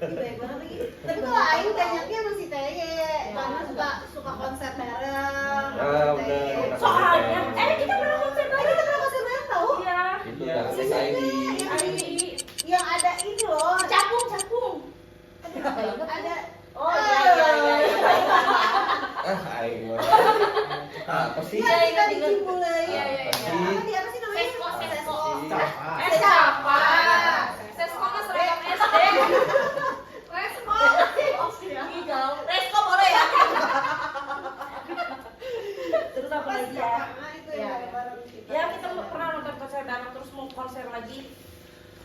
Speaker 2: baik banget lagi. Tapi kalau Aing banyaknya masih Teye, karena suka konser bareng.
Speaker 5: Ah,
Speaker 2: sama Teye.
Speaker 5: udah.
Speaker 9: Soalnya kita pernah konser
Speaker 2: Kita
Speaker 9: lagi.
Speaker 2: pernah konser bareng tau?
Speaker 9: Iya.
Speaker 5: Itu kan SID.
Speaker 2: Yang ada ini loh.
Speaker 9: Capung.
Speaker 2: Ada.
Speaker 9: Oh iya.
Speaker 5: Ah, aing mah. Apa sih?
Speaker 2: Iya, kita bikin mulai.
Speaker 8: Iya.
Speaker 2: Apa dia apa sih namanya?
Speaker 8: Sesko.
Speaker 2: Siapa?
Speaker 8: Sesko mah seragam SD
Speaker 9: Hijau.
Speaker 2: Resko boleh ya?
Speaker 9: Terus apa lagi ya?
Speaker 2: Itu yang bareng kita.
Speaker 9: Ya kita pernah nonton konser bareng terus mau konser lagi.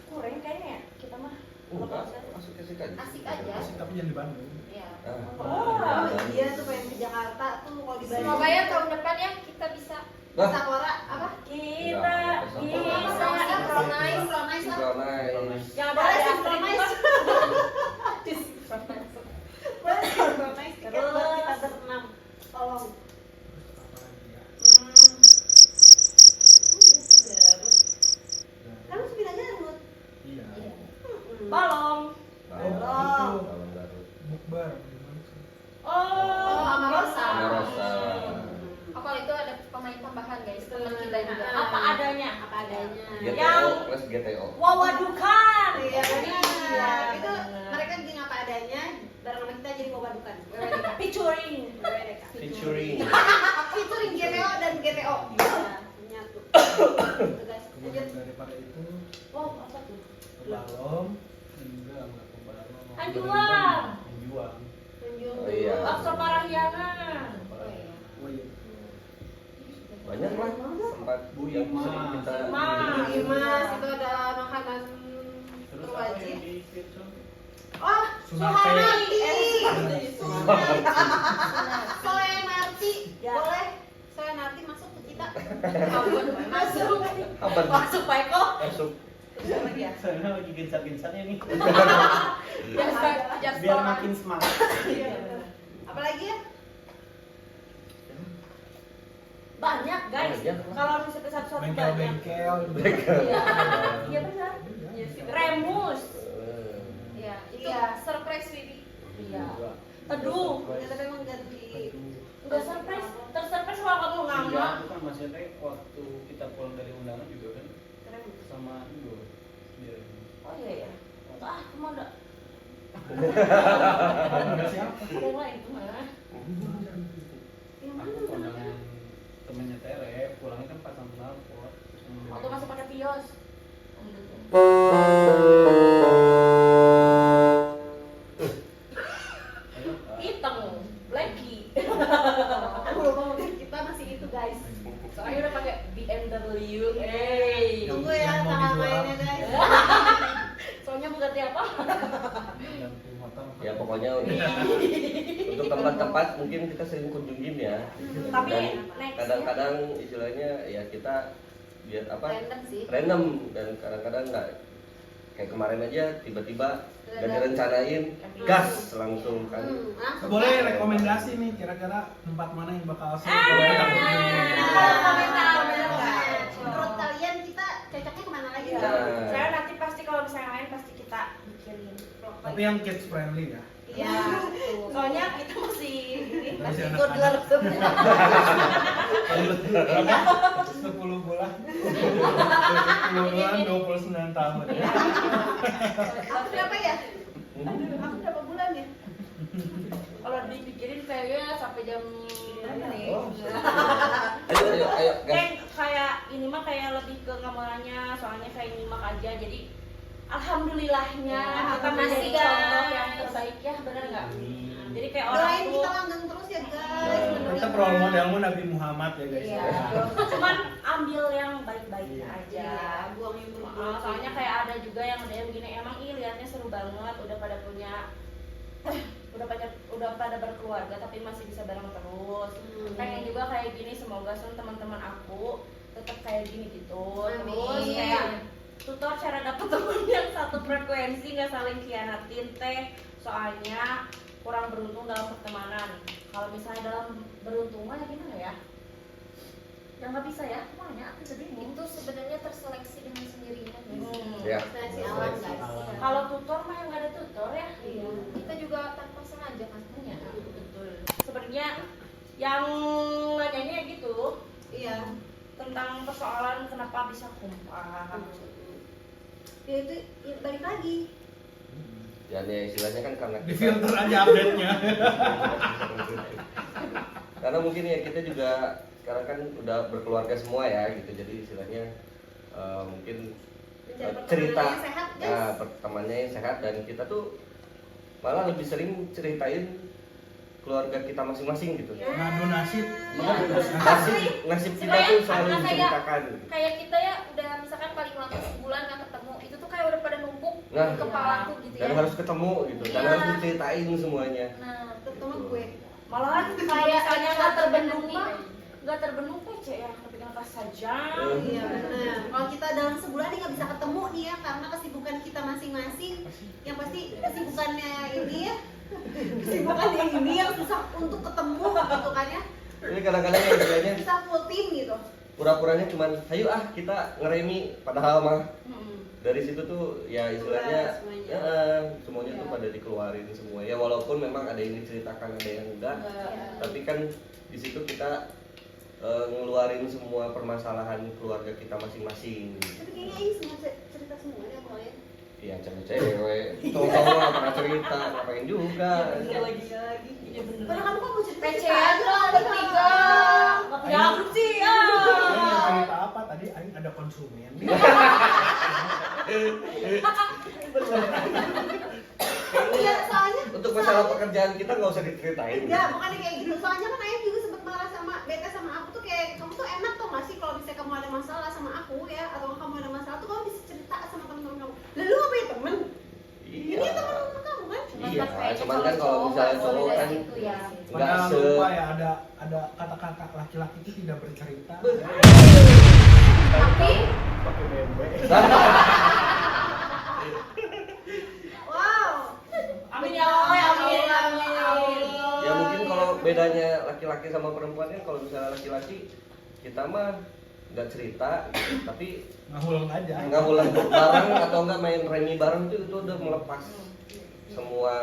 Speaker 9: Kurang kayaknya ya kita mah.
Speaker 5: Enggak, asik aja.
Speaker 8: asik aja
Speaker 1: Asik tapi jangan di Bandung.
Speaker 8: ya
Speaker 5: Ah.
Speaker 2: Iya tuh pengen ke Jakarta tuh kalau di Bandung.
Speaker 8: Surabaya tahun depan ya kita bisa
Speaker 5: Nah,
Speaker 2: Sakura apa?
Speaker 9: Kita
Speaker 8: bisa
Speaker 9: bisa.
Speaker 8: synchronize
Speaker 2: Synchronize lah.
Speaker 5: Synchronize.
Speaker 9: Yang ada
Speaker 2: Boleh
Speaker 9: Astrid
Speaker 2: synchronize.
Speaker 9: bukan?
Speaker 2: Boleh synchronize tiket
Speaker 9: Terus.
Speaker 2: buat kita berenam. Tolong. Kan sepin aja Rut.
Speaker 1: Iya.
Speaker 9: Balong.
Speaker 5: Balong Garut.
Speaker 1: Bukber gimana sih?
Speaker 9: Oh,
Speaker 2: Amarosa.
Speaker 5: Amarosa.
Speaker 8: kalau itu ada pemain tambahan guys teman kita juga
Speaker 9: apa adanya?
Speaker 2: Apa adanya.
Speaker 5: GTO plus GTO.
Speaker 9: Wawadukan.
Speaker 2: Iya benar.
Speaker 9: Iya,
Speaker 2: Itu
Speaker 9: benar.
Speaker 2: mereka bikin apa adanya bareng sama kita jadi Wawadukan.
Speaker 9: Featuring.
Speaker 2: WWDK.
Speaker 5: Featuring.
Speaker 2: Featuring GTO dan GTO. Iya, banyak.
Speaker 9: satu.
Speaker 1: Balom. Enggak ke Balom.
Speaker 9: Anjuang.
Speaker 1: Anjuang.
Speaker 5: Oh iya.
Speaker 9: Aksa Parahyangan.
Speaker 1: Oh iya.
Speaker 5: Banyak lah tempat yang sering kita
Speaker 2: Mas, itu ada makanan
Speaker 7: Terus apa
Speaker 2: berwajib.
Speaker 7: yang di Virtual?
Speaker 2: Oh,
Speaker 1: Sunarti.
Speaker 2: Soenarti.
Speaker 9: Ya.
Speaker 2: Boleh. Soenarti masuk ke kita.
Speaker 9: Masuk.
Speaker 5: apa?
Speaker 9: Masuk Pak Eko.
Speaker 5: Masuk.
Speaker 2: Bisa lagi ya?
Speaker 7: Soalnya lagi gencar-gencarnya nih.
Speaker 9: Just
Speaker 7: Biar makin semangat.
Speaker 2: Apalagi ya?
Speaker 9: banyak guys.
Speaker 5: Banyak.
Speaker 9: Kalau misalnya satu-satu banyak.
Speaker 1: Bengkel-bengkel.
Speaker 9: Iya, iya benar. Remus.
Speaker 8: Ya, itu
Speaker 2: Iya.
Speaker 8: surprise Wibi.
Speaker 9: Iya. Aduh,
Speaker 2: Ternyata memang ganti.
Speaker 9: udah surprise. Tersurprise kalau kamu
Speaker 7: Iya,
Speaker 9: ngama.
Speaker 7: itu kan maksudnya waktu kita pulang dari undangan juga kan sama Igo. Iya.
Speaker 9: Oh iya ya. Ah, kamu ada.
Speaker 1: Siapa?
Speaker 9: Ada yang lain tuh mana?
Speaker 7: Aku kondangan temennya Tere, pulangnya kan pas sama Nalpot.
Speaker 9: Waktu masih pakai pios. Hitam, blacky.
Speaker 2: Aku lupa mungkin kita masih itu guys.
Speaker 9: Soalnya udah pakai BMW. Hey.
Speaker 2: Tunggu ya
Speaker 1: Yang mau
Speaker 2: tanggal
Speaker 1: dijual.
Speaker 2: mainnya guys.
Speaker 9: Soalnya bukan apa?
Speaker 1: Ganti motor.
Speaker 5: Ya pokoknya untuk tempat-tempat mungkin kita sering kunjungin ya.
Speaker 9: Tapi
Speaker 5: Dan
Speaker 9: next
Speaker 5: kadang-kadang istilahnya ya kita biar apa?
Speaker 8: Random sih.
Speaker 5: Random dan kadang-kadang nggak kayak kemarin aja tiba-tiba gak direncanain gas langsung kan.
Speaker 2: Langsung.
Speaker 1: Boleh rekomendasi nih kira-kira tempat mana yang bakal seru
Speaker 9: Ah.
Speaker 1: kalau kita kunjungi.
Speaker 2: Komentar. Menurut kalian kita cocoknya kemana lagi?
Speaker 5: Nah.
Speaker 2: Kak?
Speaker 9: Saya nanti pasti kalau misalnya main pasti kita bikin vlog
Speaker 1: Tapi
Speaker 9: lagi.
Speaker 1: yang kids friendly ya.
Speaker 2: Iya.
Speaker 9: Soalnya kita masih ini
Speaker 1: Masih
Speaker 9: ikut
Speaker 1: anak-anak.
Speaker 9: dalam
Speaker 1: 10 bulan. 10 bulan 29 tahun.
Speaker 2: Aku berapa ya? Aku berapa bulan ya?
Speaker 9: kalau dipikirin kayaknya sampai jam berapa nih?
Speaker 5: Oh. Ayo guys.
Speaker 9: Kayak ini mah kayak lebih ke ngamurannya, soalnya kayak nyimak aja. Jadi alhamdulillahnya kita masih
Speaker 2: Alhamdulillah.
Speaker 9: contoh yang terbaik ya, benar nggak? Jadi kayak orang
Speaker 2: Doain
Speaker 9: tuh
Speaker 2: kita langgeng terus ya guys.
Speaker 1: Kita
Speaker 2: Menurut
Speaker 1: role modelmu Nabi Muhammad ya guys.
Speaker 9: Iya, cuman ambil yang baik-baiknya aja.
Speaker 2: Iya, buang yang buruk-buruk.
Speaker 9: Soalnya kayak ada juga yang ada yang begini, emang ih liatnya seru banget, udah pada punya udah pada berkeluarga tapi masih bisa bareng terus. Pengen juga kayak gini, semoga teman-teman aku tetap kayak gini gitu.
Speaker 2: Amin.
Speaker 9: Terus kayak tutor cara dapet temen yang satu frekuensi, nggak saling khianatin teh. Soalnya kurang beruntung dalam pertemanan. Kalau misalnya dalam beruntung mah gimana ya? Ya nggak bisa ya, semuanya aku jadi bingung.
Speaker 8: Itu sebenarnya terseleksi dengan sendirinya.
Speaker 5: Ya.
Speaker 2: Seleksi alam guys.
Speaker 9: Kalau tutor mah yang nggak ada tutor ya.
Speaker 8: Iya. Kita juga tanpa sengaja kan punya.
Speaker 9: Betul. Sebenarnya yang nanyanya gitu
Speaker 2: Iya.
Speaker 9: tentang persoalan kenapa bisa kompak.
Speaker 2: Ya itu ya, balik lagi.
Speaker 5: Ya istilahnya kan karena
Speaker 1: Di filter aja update-nya.
Speaker 5: Karena mungkin ya kita juga sekarang kan udah berkeluarga semua ya gitu, jadi istilahnya mungkin
Speaker 2: Mencari
Speaker 5: cerita
Speaker 2: pertemanan yang sehat, guys.
Speaker 5: pertemanannya yang sehat, dan kita tuh malah lebih sering ceritain keluarga kita masing-masing gitu.
Speaker 1: Ngadu nasib.
Speaker 5: Nasib kita tuh selalu
Speaker 8: Karena
Speaker 5: diceritakan gitu.
Speaker 8: kayak kita ya udah misalkan paling lama sebulan nggak ketemu, itu tuh kayak udah pada numpuk
Speaker 5: Nah.
Speaker 8: di kepalaku gitu
Speaker 5: Dan
Speaker 8: ya.
Speaker 5: harus ketemu gitu, dan
Speaker 8: Iya.
Speaker 5: harus diceritain semuanya.
Speaker 8: Nah,
Speaker 2: Terutama gue.
Speaker 9: Malahan kayak misalnya nggak terbendung mah, nggak terbendung teh cek ya, tapi nggak saja.
Speaker 2: Iya benar. Kalau kita dalam sebulan nih nggak bisa ketemu nih ya karena kesibukan kita masing-masing. Yang pasti kesibukannya ini ya, kesibukannya ini yang susah untuk ketemu gitu kan ya.
Speaker 5: Jadi kadang-kadang ya istilahnya
Speaker 2: Bisa full tim gitu.
Speaker 5: pura-puranya cuman, ayo kita ngeremi, padahal mah
Speaker 9: Mm-mm.
Speaker 5: dari situ tuh ya istilahnya
Speaker 2: Semuanya.
Speaker 5: semuanya tuh
Speaker 2: Ya.
Speaker 5: pada dikeluarin semua ya, walaupun memang ada yang diceritakan ada yang enggak, tapi kan di situ kita ngeluarin semua permasalahan keluarga kita masing-masing.
Speaker 2: Tapi kayaknya ini semua cerita semua ya kalau ya.
Speaker 5: Iya, cewek-cewek tahu-tahu nggak pernah cerita, ngapain juga.
Speaker 2: lagi.
Speaker 9: Iya bener.
Speaker 2: Padahal kamu kok mau cerita
Speaker 8: PC
Speaker 2: cerita
Speaker 8: aja lah bertiga.
Speaker 9: Nggak punya aku sih ya.
Speaker 1: Cerita apa tadi? Aing ada konsumen.
Speaker 5: Kita nggak usah diceritain.
Speaker 2: Enggak, bukannya kayak gitu. Soalnya kan ayah juga sempet marah sama bete sama aku tuh kayak kamu tuh enak tuh nggak sih kalau misalnya kamu ada masalah sama aku ya atau kamu ada masalah tuh kamu bisa cerita sama teman-teman kamu. Lalu apa ya temen?
Speaker 5: Iya.
Speaker 2: Ini teman-teman kamu kan?
Speaker 5: Iya, cuman kan kalau misalnya cowok kan
Speaker 8: ya.
Speaker 5: nggak
Speaker 1: Jangan
Speaker 5: se
Speaker 1: lupa ya ada kata-kata laki-laki itu tidak bercerita.
Speaker 8: Tapi
Speaker 1: Pakai BMW.
Speaker 2: Wow.
Speaker 9: Amin ya Allah, amin, amin, amin.
Speaker 5: Ya mungkin kalau bedanya laki-laki sama perempuan kan kalau misalnya laki-laki kita mah nggak cerita gitu, tapi
Speaker 1: Ngahulang aja.
Speaker 5: nggak ulang bareng atau nggak main remi bareng tuh itu udah melepas semua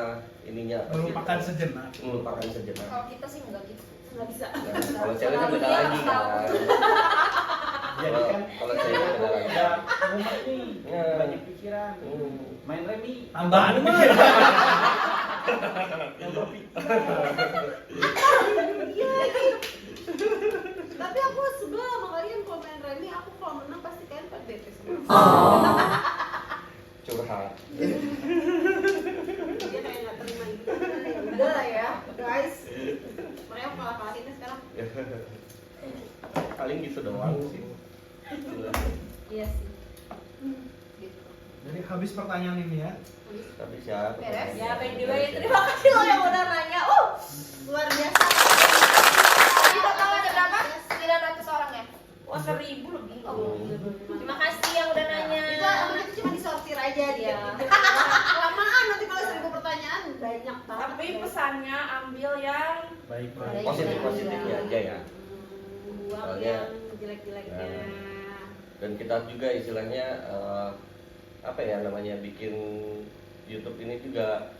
Speaker 5: ininya apa sih?
Speaker 1: Melupakan sejenak.
Speaker 5: Melupakan sejenak.
Speaker 8: kalau kita sih enggak gitu. Enggak bisa.
Speaker 5: Nah, kalau cewek kan beda lagi kan.
Speaker 7: Jadi kan
Speaker 5: Kalau cewek beda lagi.
Speaker 7: udah mumet nih,
Speaker 5: Ya.
Speaker 7: banyak pikiran. Main remi.
Speaker 1: Tambahan mah.
Speaker 2: Tapi aku sebel sama kalian kalau main remi, aku kalau menang pasti kalian pada bete sama aku.
Speaker 5: Curhat.
Speaker 2: Dia kayak nggak terima gitu. Udah lah ya, guys. Mereka kalah-kalahinnya sekarang.
Speaker 5: Paling gitu doang sih.
Speaker 8: Iya sih. Gitu.
Speaker 1: Jadi habis pertanyaan ini ya.
Speaker 5: Tapi siapa?
Speaker 8: Beres?
Speaker 9: Ya, by the way, terima kasih lo yang udah nanya.
Speaker 2: Luar biasa.
Speaker 8: Kita tahu ada berapa? 900 orang ya.
Speaker 9: Wah, 1000 lebih.
Speaker 8: Terima kasih yang udah nanya.
Speaker 2: Itu namanya itu cuma disortir aja dia.
Speaker 8: Iya.
Speaker 2: Kelamaan nanti kalau 1000 pertanyaan banyak banget.
Speaker 9: Tapi pesannya ambil yang
Speaker 1: Baik,
Speaker 8: baik.
Speaker 5: Positif-positifnya aja ya.
Speaker 2: buang
Speaker 5: Soalnya-
Speaker 2: yang jelek-jeleknya.
Speaker 5: Dan kita juga istilahnya apa ya namanya bikin YouTube ini juga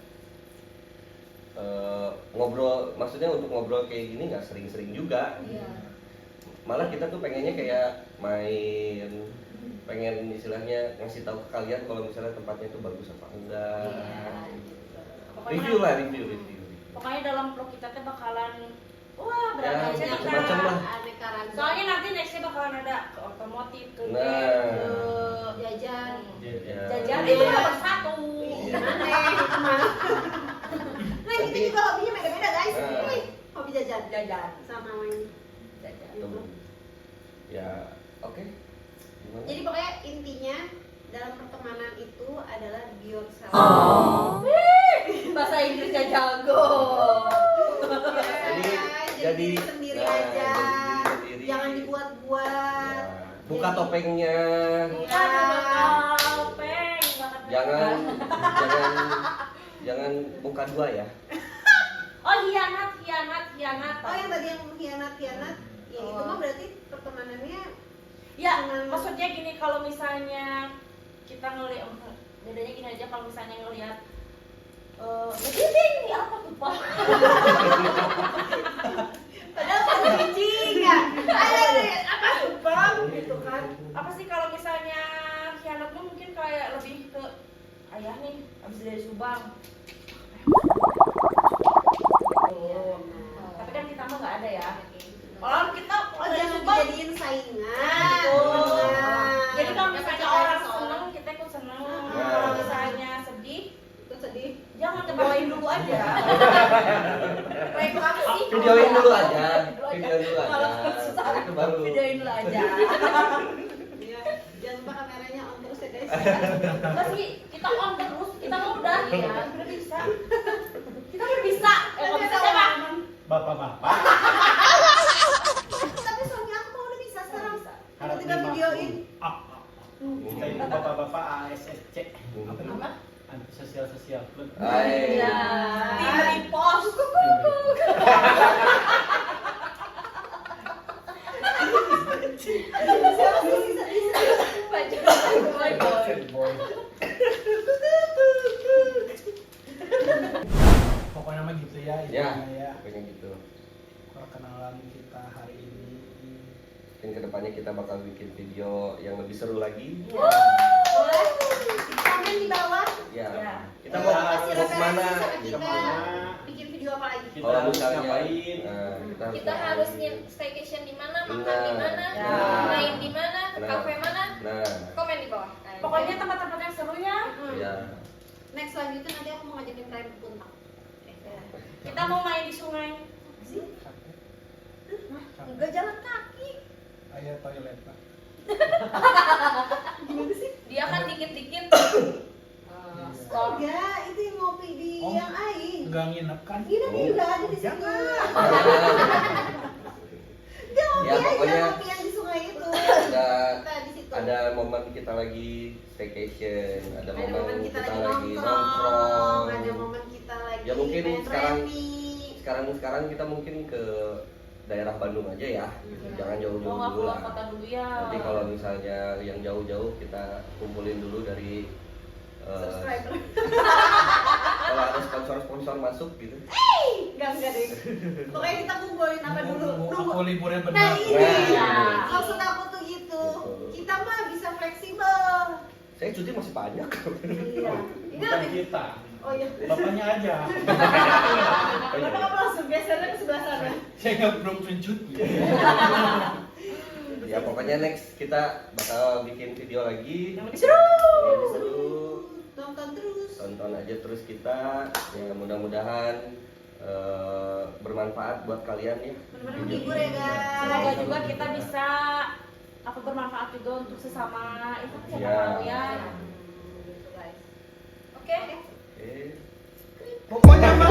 Speaker 5: ngobrol, maksudnya untuk ngobrol kayak gini nggak sering-sering juga.
Speaker 8: Iya.
Speaker 5: Malah kita tuh pengennya kayak main, pengen istilahnya ngasih tahu ke kalian kalau misalnya tempatnya itu bagus apa enggak. Review lah, review.
Speaker 9: Pokoknya dalam vlog kita tuh bakalan wah
Speaker 5: Ya,
Speaker 9: berapa aja
Speaker 5: macam-macam lah.
Speaker 2: Aneka ragam.
Speaker 9: Soalnya nanti nextnya bakalan ada ke otomotif, ke game,
Speaker 5: Nah.
Speaker 9: ke
Speaker 2: jajan.
Speaker 5: Ya.
Speaker 9: jajan itu nomor 1.
Speaker 2: Gimana ya? Kemana? Nah, kita
Speaker 5: Nanti-
Speaker 2: juga hobinya beda-beda, guys.
Speaker 5: Nah.
Speaker 2: Wih, hobi jajan.
Speaker 9: Jajan.
Speaker 2: Sama main.
Speaker 9: Jajan.
Speaker 5: Tuh. Ya, oke. Gimana?
Speaker 2: Jadi pokoknya intinya dalam pertemanan itu adalah be yourself.
Speaker 9: Bahasa Inggrisnya jago.
Speaker 2: Jadi diri sendiri
Speaker 5: nah,
Speaker 2: aja.
Speaker 5: jadi diri sendiri.
Speaker 2: Jangan dibuat-buat.
Speaker 5: Ya, buka topengnya.
Speaker 9: Bukan topeng,
Speaker 5: Jangan jangan buka dua ya.
Speaker 9: Oh, hianat.
Speaker 2: Oh, yang tadi yang hianat, ya itu mah berarti pertemanannya
Speaker 9: Ya, maksudnya gini, kalau misalnya kita ngelihat bedanya gini aja, kalau misalnya ngelihat ini apa tuh Pak?
Speaker 2: padahal kan biji ya. Ada apa tuh bang gitu kan.
Speaker 9: Apa sih kalau misalnya hianat tuh mungkin kayak lebih ke ayah nih, habis dari Subang. Tapi kan kita mah nggak ada ya. Kalau kita
Speaker 2: Oh,
Speaker 9: dari
Speaker 2: jangan
Speaker 9: Subang,
Speaker 2: dijadiin saingan.
Speaker 9: Betul.
Speaker 2: Nah,
Speaker 9: jadi kalau misalnya
Speaker 2: kita
Speaker 9: orang
Speaker 2: soal-
Speaker 9: seneng, kita ikut seneng.
Speaker 5: Nah.
Speaker 9: Kalau misalnya sedih,
Speaker 2: itu sedih.
Speaker 9: jangan ketawain dulu aja.
Speaker 8: Proyek apa sih?
Speaker 5: Videoin dulu aja. Videoin dulu aja.
Speaker 9: Kalau susah,
Speaker 5: Setelah itu baru.
Speaker 9: videoin dulu aja.
Speaker 2: Iya, jangan lupa kameranya on terus ya guys.
Speaker 9: Enggak sih, kita on terus, kita mau udah ya, udah bisa. Kita udah bisa. Kalau bisa siapa?
Speaker 1: Bapak-bapak.
Speaker 2: Tapi suami aku mah udah bisa sekarang.
Speaker 7: Harap
Speaker 2: Tiba-tiba
Speaker 7: dimaklum.
Speaker 2: videoin.
Speaker 7: Kita itu bapak-bapak ASSC.
Speaker 8: Apa?
Speaker 7: Sosial club.
Speaker 5: Hai.
Speaker 9: Ya. Tim repost.
Speaker 2: Siapa sih bisa-bisa?
Speaker 1: Pokoknya mah gitu ya,
Speaker 5: Ya,
Speaker 1: intinya ya.
Speaker 5: pokoknya gitu.
Speaker 1: Perkenalan kita hari ini.
Speaker 5: Mungkin kedepannya kita bakal bikin video yang lebih seru lagi.
Speaker 2: Boleh. Komen di bawah.
Speaker 5: Ya.
Speaker 9: Ya.
Speaker 5: Kita mau
Speaker 2: Kasih
Speaker 5: mau kemana?
Speaker 2: referensi sama
Speaker 5: Gitu.
Speaker 2: kita. Bikin video apa lagi?
Speaker 7: Kita
Speaker 5: Kalau
Speaker 7: harus
Speaker 5: misalnya,
Speaker 7: ngapain?
Speaker 8: Kita harus staycation di mana, makan
Speaker 5: Nah.
Speaker 8: di mana,
Speaker 9: Nah.
Speaker 8: main di mana, ke
Speaker 5: Nah.
Speaker 8: kafe mana,
Speaker 5: Nah,
Speaker 8: komen di bawah.
Speaker 9: Pokoknya tempat-tempat yang seru ya.
Speaker 5: ya.
Speaker 2: Next selanjutnya nanti aku mau ngajakin kalian ke Puntang.
Speaker 9: Kita mau main di sungai.
Speaker 2: Enggak jalan kaki.
Speaker 1: Ayo toilet Pak.
Speaker 2: Gimana sih?
Speaker 8: Dia kan dikit-dikit
Speaker 2: Stop ya, itu yang ngopi di
Speaker 1: Oh.
Speaker 2: yang aing.
Speaker 1: Enggak nginep kan?
Speaker 2: Ini udah ada di sini. Dia ngopi
Speaker 5: Ya,
Speaker 2: aja,
Speaker 5: pokoknya
Speaker 2: ngopi yang di sungai itu.
Speaker 5: ada
Speaker 2: Kita di situ.
Speaker 5: ada momen kita lagi staycation, ada
Speaker 2: Ada
Speaker 5: momen
Speaker 2: kita
Speaker 5: kita
Speaker 2: lagi
Speaker 5: lagi
Speaker 2: nongkrong, ada
Speaker 5: nongkrong.
Speaker 2: momen kita lagi
Speaker 5: Ya, mungkin
Speaker 2: main
Speaker 5: sekarang-
Speaker 2: remi.
Speaker 5: Sekarang kita mungkin ke daerah Bandung aja ya, jangan jauh-jauh
Speaker 8: nggak
Speaker 5: dulu
Speaker 8: keluar
Speaker 5: lah.
Speaker 8: kota dulu ya.
Speaker 5: Nanti kalau misalnya yang jauh-jauh kita kumpulin dulu dari
Speaker 2: Subscriber.
Speaker 5: kalau ada sponsor-sponsor masuk gitu.
Speaker 2: Enggak deh. Pokoknya kita kumpulin apa dulu?
Speaker 1: Nunggu aku liburnya
Speaker 2: Nah
Speaker 1: benar.
Speaker 2: ini
Speaker 5: Nah.
Speaker 2: maksud aku tuh gitu.
Speaker 5: Gitu.
Speaker 2: Kita mah bisa fleksibel.
Speaker 5: Saya cuti masih banyak.
Speaker 2: Iya. Ini
Speaker 1: Bukan
Speaker 2: lebih.
Speaker 1: kita.
Speaker 2: Oh iya.
Speaker 1: Bapaknya aja.
Speaker 2: Kenapa kamu langsung gesernya ke sebelah sana?
Speaker 1: Saya nggak belum tunjuk.
Speaker 5: Ya pokoknya next kita bakal bikin video lagi.
Speaker 9: Yang lebih seru.
Speaker 5: Yang lebih seru.
Speaker 2: Tonton terus.
Speaker 5: Tonton aja terus kita. Ya mudah-mudahan bermanfaat buat kalian ya.
Speaker 2: Benar-benar menghibur ya guys.
Speaker 9: Semoga juga kita bisa apa bermanfaat juga untuk sesama itu siapa
Speaker 5: Iya.
Speaker 9: tahu ya.
Speaker 2: Gitu, guys.
Speaker 8: Oke.
Speaker 5: Oke.
Speaker 1: Pokoknya mah